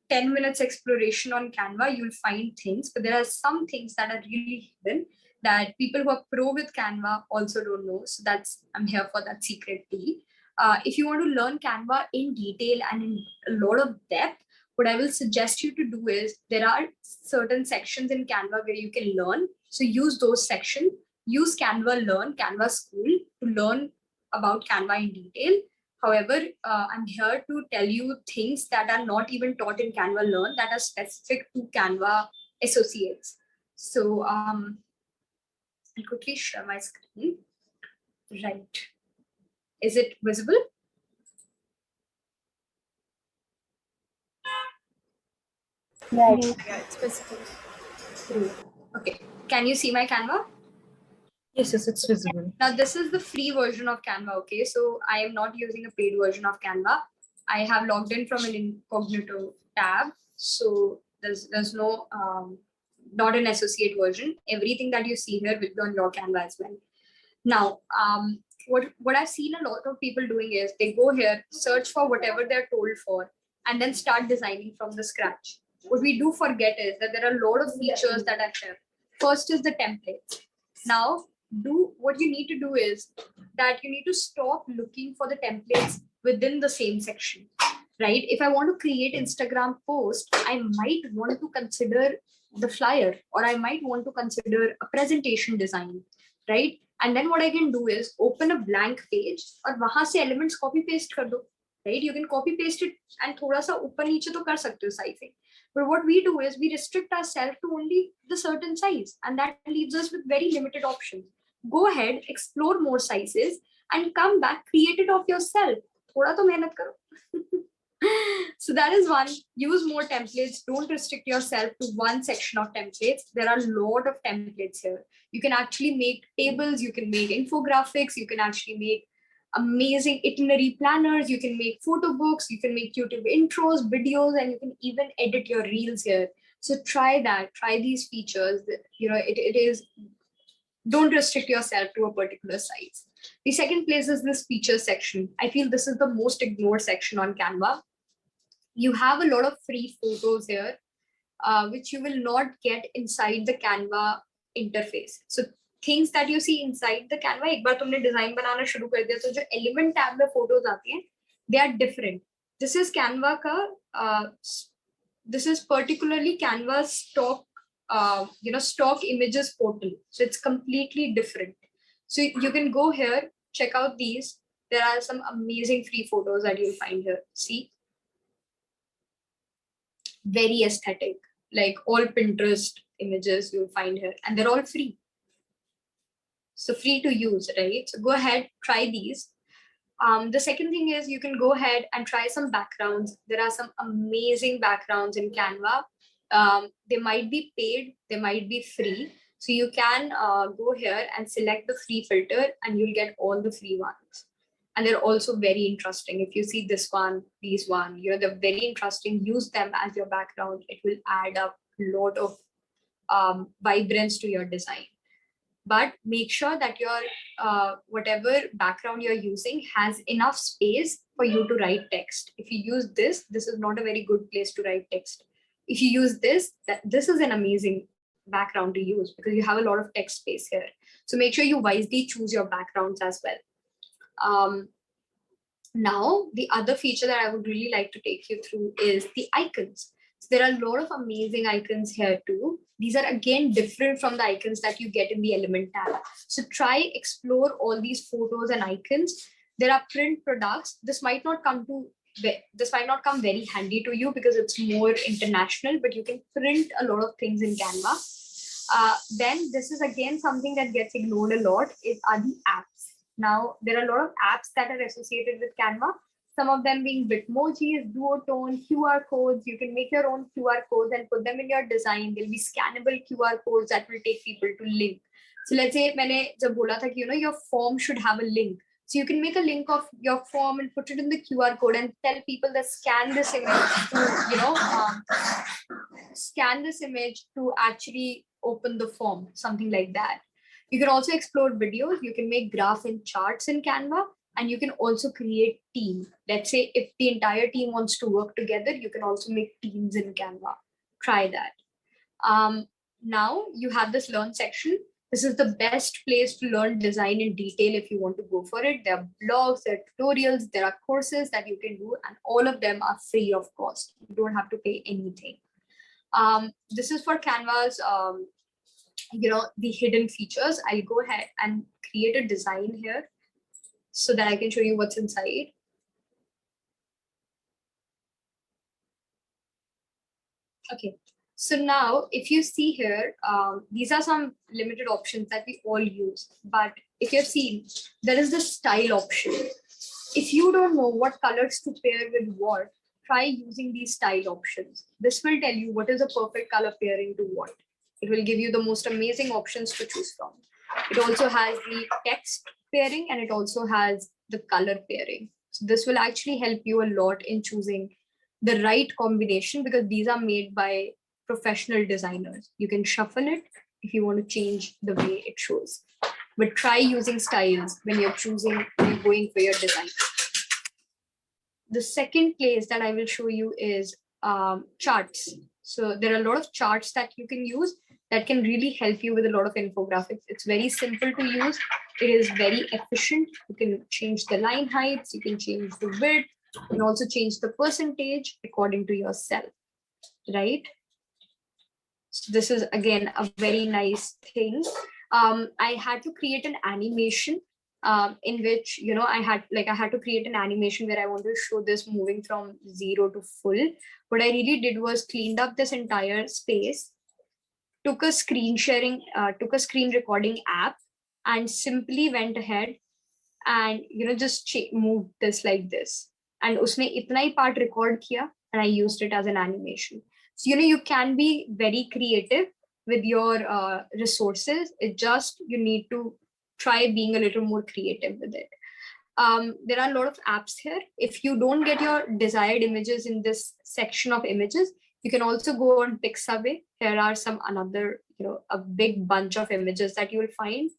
[SPEAKER 2] 10 minutes exploration on Canva, you'll find things, but there are some things that are really hidden that people who are pro with Canva also don't know. So I'm here for that secret key. If you want to learn Canva in detail and in a lot of depth, what I will suggest you to do is there are certain sections in Canva where you can learn. So use those sections. use Canva Learn, Canva School to learn about Canva in detail. However, I'm here to tell you things that are not even taught in Canva Learn that are specific to Canva associates. So I'll quickly share my screen. Right. Is it visible?
[SPEAKER 6] Right. Yeah, it's visible.
[SPEAKER 2] Great. Okay. Can you see my Canva?
[SPEAKER 1] Yes, yes, it's visible.
[SPEAKER 2] Now, this is the free version of Canva, okay? So I am not using a paid version of Canva. I have logged in from an incognito tab. So there's no, not an associate version. Everything that you see here will be on your Canva as well. Now, what I've seen a lot of people doing is they go here, search for whatever they're told for, and then start designing from the scratch. What we do forget is that there are a lot of features that are here. First is the templates. Now, what you need to do is that you need to stop looking for the templates within the same section, right? If I want to create Instagram post, I might want to consider the flyer, or I might want to consider a presentation design, right? And then what I can do is open a blank page और वहां से elements copy paste कर दो, right? You can copy paste it and थोड़ा सा ऊपर नीचे तो कर सकते हो sizing. But what we do is we restrict ourselves to only the certain size, and that leaves us with very limited options. Go ahead, explore more sizes, and come back, create it of yourself. थोड़ा तो मेहनत करो. So that is one. Use more templates. Don't restrict yourself to one section of templates. There are a lot of templates here. You can actually make tables, you can make infographics, you can actually make amazing itinerary planners, you can make photo books, you can make YouTube intros, videos, and you can even edit your reels here. So try that, try these features. It is, don't restrict yourself to a particular size. The second place is this feature section. I feel this is the most ignored section on Canva. You have a lot of free photos here, which you will not get inside the Canva interface. So things that you see inside the Canva, एक बार तुमने design बनाना शुरू कर दिया तो जो element tab में photos आती हैं, they are different. This is Canva का, this is particularly Canva's stock, stock images portal. So it's completely different. So you can go here, check out these. There are some amazing free photos that you'll find here. See, very aesthetic, like all Pinterest images you'll find here, and they're all free. So free to use, right? So go ahead, try these. The second thing is you can go ahead and try some backgrounds. There are some amazing backgrounds in Canva. They might be paid, they might be free. So you can go here and select the free filter and you'll get all the free ones. And they're also very interesting. If you see this one, these one, they're very interesting. Use them as your background. It will add up a lot of vibrance to your design. But make sure that your whatever background you're using has enough space for you to write text. If you use this is not a very good place to write text. If you use this is an amazing background to use because you have a lot of text space here. So make sure you wisely choose your backgrounds as well. Now, the other feature that I would really like to take you through is the icons. So there are a lot of amazing icons here too. These are again different from the icons that you get in the element tab. So try explore all these photos and icons. There are print products. This might not come very handy to you because it's more international, but you can print a lot of things in Canva. Then this is again something that gets ignored a lot are the apps. Now, there are a lot of apps that are associated with Canva. Some of them being Bitmojis, Duotone, QR codes. You can make your own QR codes and put them in your design. There'll be scannable QR codes that will take people to link. So let's say मैंने जब बोला था कि your form should have a link. So you can make a link of your form and put it in the QR code and tell people that scan this image to scan this image to actually open the form, something like that. You can also explore videos. You can make graphs and charts in Canva, and you can also create teams. Let's say if the entire team wants to work together, you can also make teams in Canva. Try that. Now you have this learn section. This is the best place to learn design in detail if you want to go for it. There are blogs, there are tutorials, there are courses that you can do, and all of them are free of cost. You don't have to pay anything. This is for Canva's the hidden features, I'll go ahead and create a design here so that I can show you what's inside. Okay, so now if you see here, these are some limited options that we all use. But if you've seen, there is the style option. If you don't know what colors to pair with what, try using these style options. This will tell you what is a perfect color pairing to what. It will give you the most amazing options to choose from. It also has the text pairing and it also has the color pairing. So this will actually help you a lot in choosing the right combination because these are made by professional designers. You can shuffle it if you want to change the way it shows. But try using styles when you're going for your design. The second place that I will show you is charts. So there are a lot of charts that you can use that can really help you with a lot of infographics. It's very simple to use. It is very efficient. You can change the line heights, you can change the width, you can also change the percentage according to yourself, right? So this is again a very nice thing. I had to create an animation in which I had to create an animation where I want to show this moving from 0 to full. What I really did was cleaned up this entire space, took a screen recording app, and simply went ahead and just moved this like this. And usne itna hi part record kiya, and I used it as an animation. So you can be very creative with your resources. It just you need to try being a little more creative with it. There are a lot of apps here. If you don't get your desired images in this section of images, you can also go on Pixabay. Here are some another, a big bunch of images that you will find.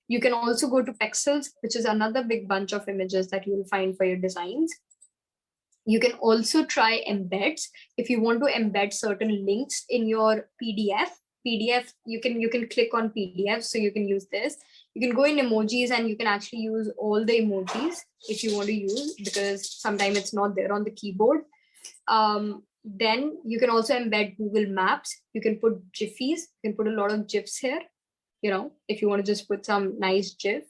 [SPEAKER 2] You can also go to Pexels, which is another big bunch of images that you will find for your designs. You can also try embeds. If you want to embed certain links in your PDF, you can click on PDF, so you can use this. You can go in emojis and you can actually use all the emojis if you want to use, because sometimes it's not there on the keyboard. Then you can also embed Google Maps. You can put Giphies. You can put a lot of GIFs here, if you want to just put some nice GIF.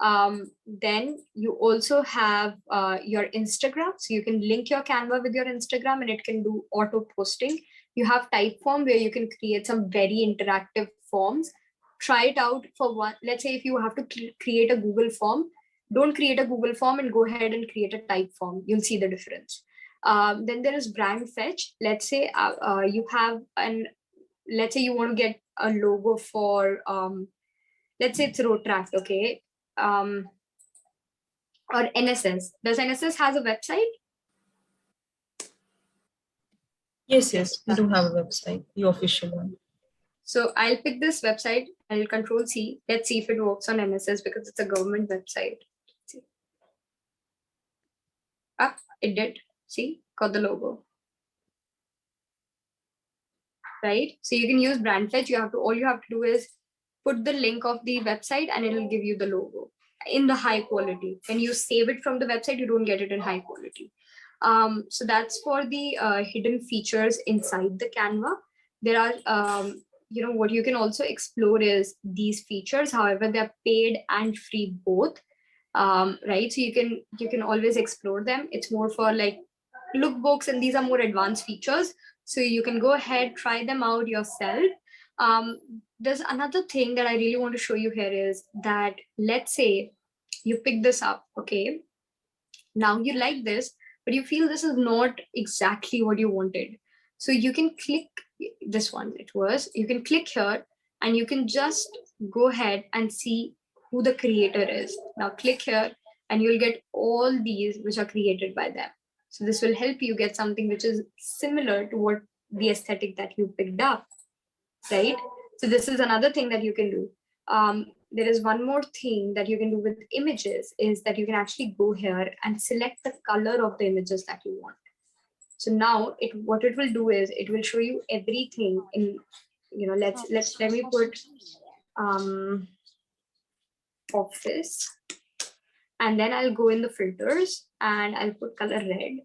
[SPEAKER 2] Then you also have your Instagram. So you can link your Canva with your Instagram and it can do auto posting. You have Typeform where you can create some very interactive forms. Try it out for one. Let's say if you have to create a Google form, don't create a Google form and go ahead and create a Typeform. You'll see the difference. Then there is brand fetch. Let's say you have let's say you want to get a logo for, let's say it's Rotract, okay? Or NSS. Does NSS has a website?
[SPEAKER 1] Yes, we do have a website, the official one.
[SPEAKER 2] So I'll pick this website. I'll Control C. Let's see if it works on NSS because it's a government website. It did. See, got the logo. Right? So you can use brand fetch. All you have to do is put the link of the website and it'll give you the logo in the high quality. When you save it from the website, you don't get it in high quality. So that's for the hidden features inside the Canva. There are, what you can also explore is these features. However, they're paid and free both, right? So you can always explore them. It's more for like lookbooks, and these are more advanced features. So you can go ahead, try them out yourself. There's another thing that I really want to show you here is that let's say you pick this up, okay? Now you like this, but you feel this is not exactly what you wanted. So you can click this one, you can click here and you can just go ahead and see who the creator is. Now click here and you'll get all these which are created by them. So this will help you get something which is similar to what the aesthetic that you picked up, right? So this is another thing that you can do. There is one more thing that you can do with images is that you can actually go here and select the color of the images that you want. So now what it will do is it will show you everything in, let me put office, and then I'll go in the filters and I'll put color red.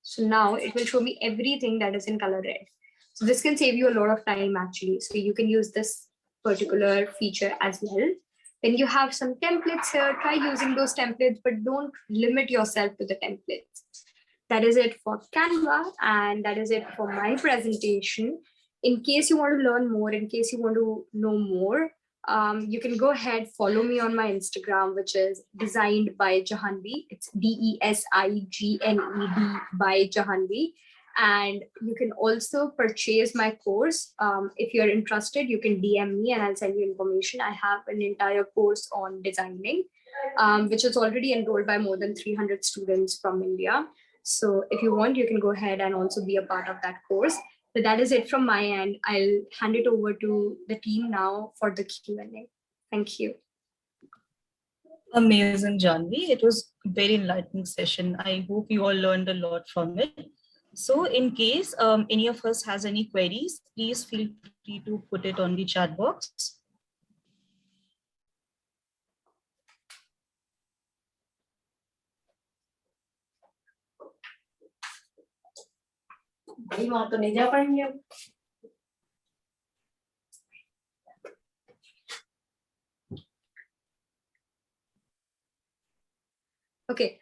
[SPEAKER 2] So now it will show me everything that is in color red. So this can save you a lot of time actually. So you can use this particular feature as well. Then you have some templates here. Try using those templates, but don't limit yourself to the templates. That is it for Canva, and that is it for my presentation. In case you want to learn more, in case you want to know more, you can go ahead, follow me on my Instagram, which is designed by Jahanvi. It's DESIGNED by Jahanvi. And you can also purchase my course. If you're interested, you can DM me and I'll send you information. I have an entire course on designing, which is already enrolled by more than 300 students from India. So if you want, you can go ahead and also be a part of that course. But that is it from my end. I'll hand it over to the team now for the Q&A. Thank you.
[SPEAKER 1] Amazing, Janvi. It was a very enlightening session. I hope you all learned a lot from it. So in case any of us has any queries, please feel free to put it on the chat box.
[SPEAKER 2] Okay,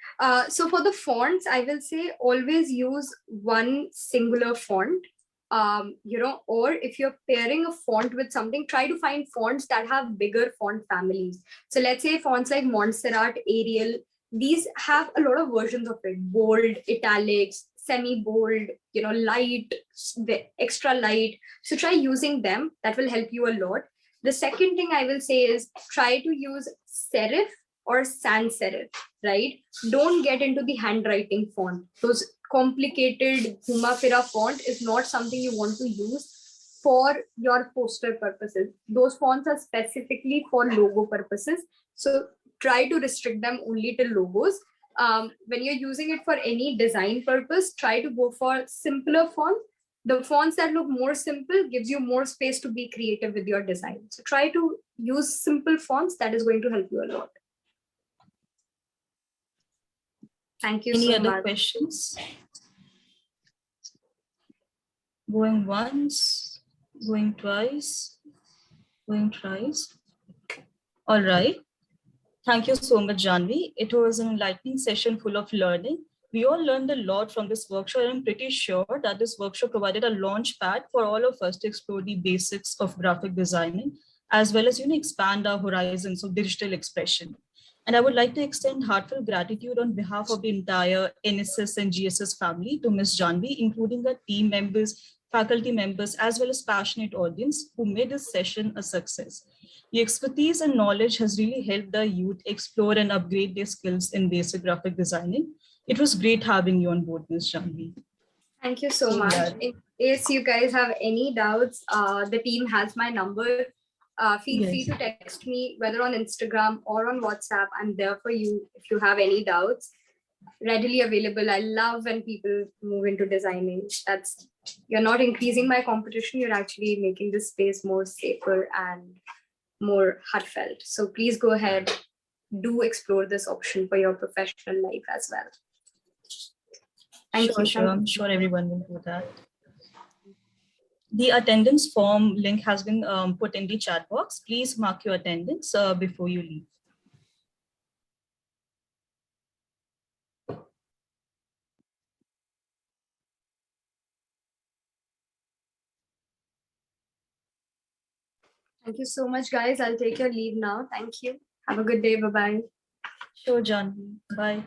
[SPEAKER 2] so for the fonts, I will say always use one singular font. Or if you're pairing a font with something, try to find fonts that have bigger font families. So let's say fonts like Montserrat, Arial, these have a lot of versions of it: bold, italics, semi-bold, light, the extra light. So try using them. That will help you a lot. The second thing I will say is try to use serif or sans serif, right? Don't get into the handwriting font. Those complicated Humafira font is not something you want to use for your poster purposes. Those fonts are specifically for logo purposes. So try to restrict them only to logos. When you're using it for any design purpose, try to go for simpler fonts. The fonts that look more simple gives you more space to be creative with your design. So try to use simple fonts. That is going to help you a lot. Thank you
[SPEAKER 1] Any
[SPEAKER 2] so
[SPEAKER 1] other
[SPEAKER 2] much.
[SPEAKER 1] questions? Going once, going twice, going thrice. All right. Thank you so much, Janvi. It was an enlightening session full of learning. We all learned a lot from this workshop. I'm pretty sure that this workshop provided a launch pad for all of us to explore the basics of graphic designing, as well as expand our horizons of digital expression. And I would like to extend heartfelt gratitude on behalf of the entire NSS and GSS family to Ms. Janvi, including the team members, faculty members, as well as passionate audience who made this session a success. Your expertise and knowledge has really helped the youth explore and upgrade their skills in basic graphic designing. It was great having you on board, Ms. Janvi.
[SPEAKER 2] Thank you so much. In case you guys have any doubts, the team has my number. Feel free to text me, whether on Instagram or on WhatsApp. I'm there for you if you have any doubts. Readily available. I love when people move into designing. You're not increasing my competition, you're actually making this space more safer and more heartfelt. So please go ahead, do explore this option for your professional life as well. Thank you.
[SPEAKER 1] Sure. I'm sure everyone will do that. The attendance form link has been put in the chat box. Please mark your attendance before you leave.
[SPEAKER 2] Thank you so much, guys. I'll take your leave now. Thank you. Have a good day. Bye-bye.
[SPEAKER 1] Sure, Janvi. Bye.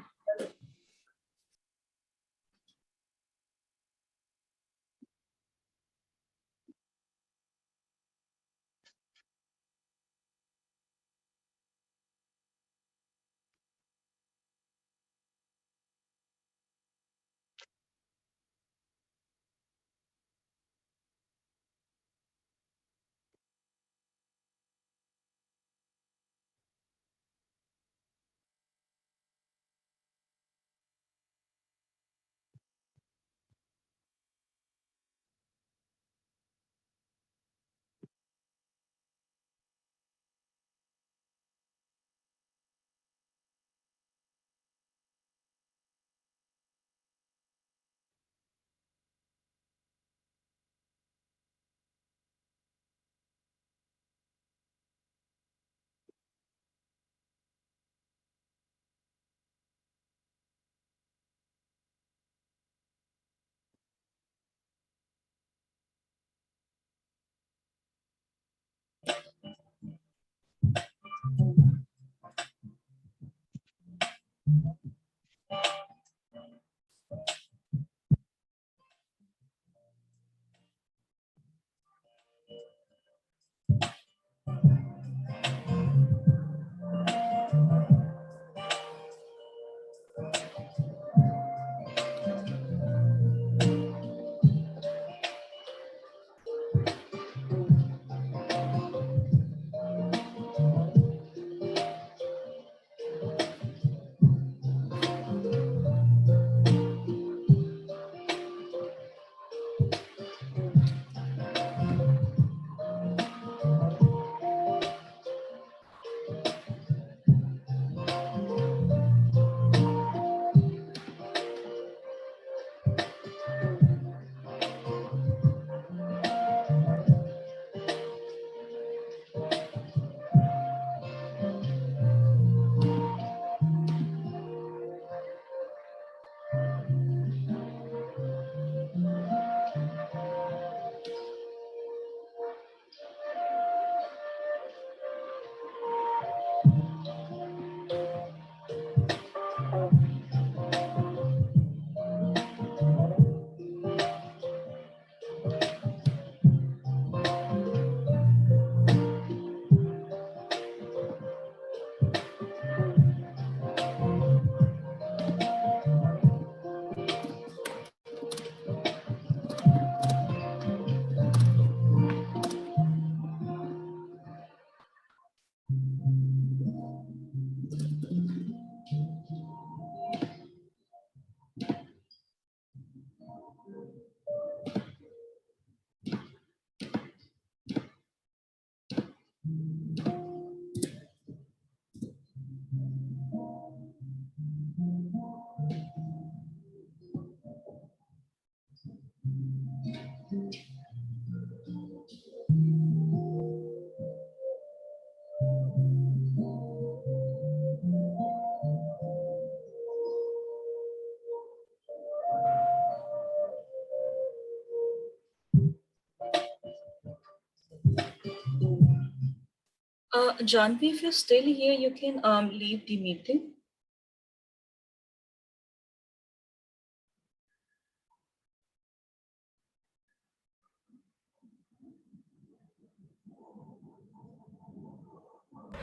[SPEAKER 1] Janvi, if you're still here, you can leave the meeting.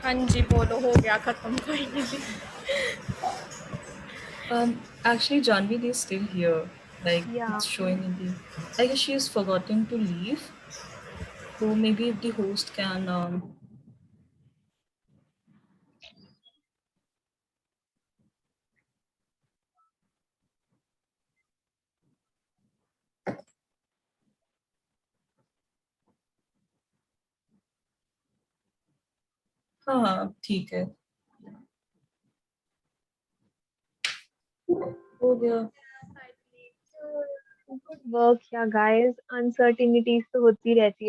[SPEAKER 9] हाँ जी बोलो हो गया खत्म finally
[SPEAKER 1] Actually, Janvi is still here. Like
[SPEAKER 9] Yeah.
[SPEAKER 1] it's showing in the. I guess she has forgotten to leave. So maybe if the host can. हाँ ठीक है हो गया
[SPEAKER 9] गुड वर्क या गाइस अनसर्टिनिटीज तो होती रहती है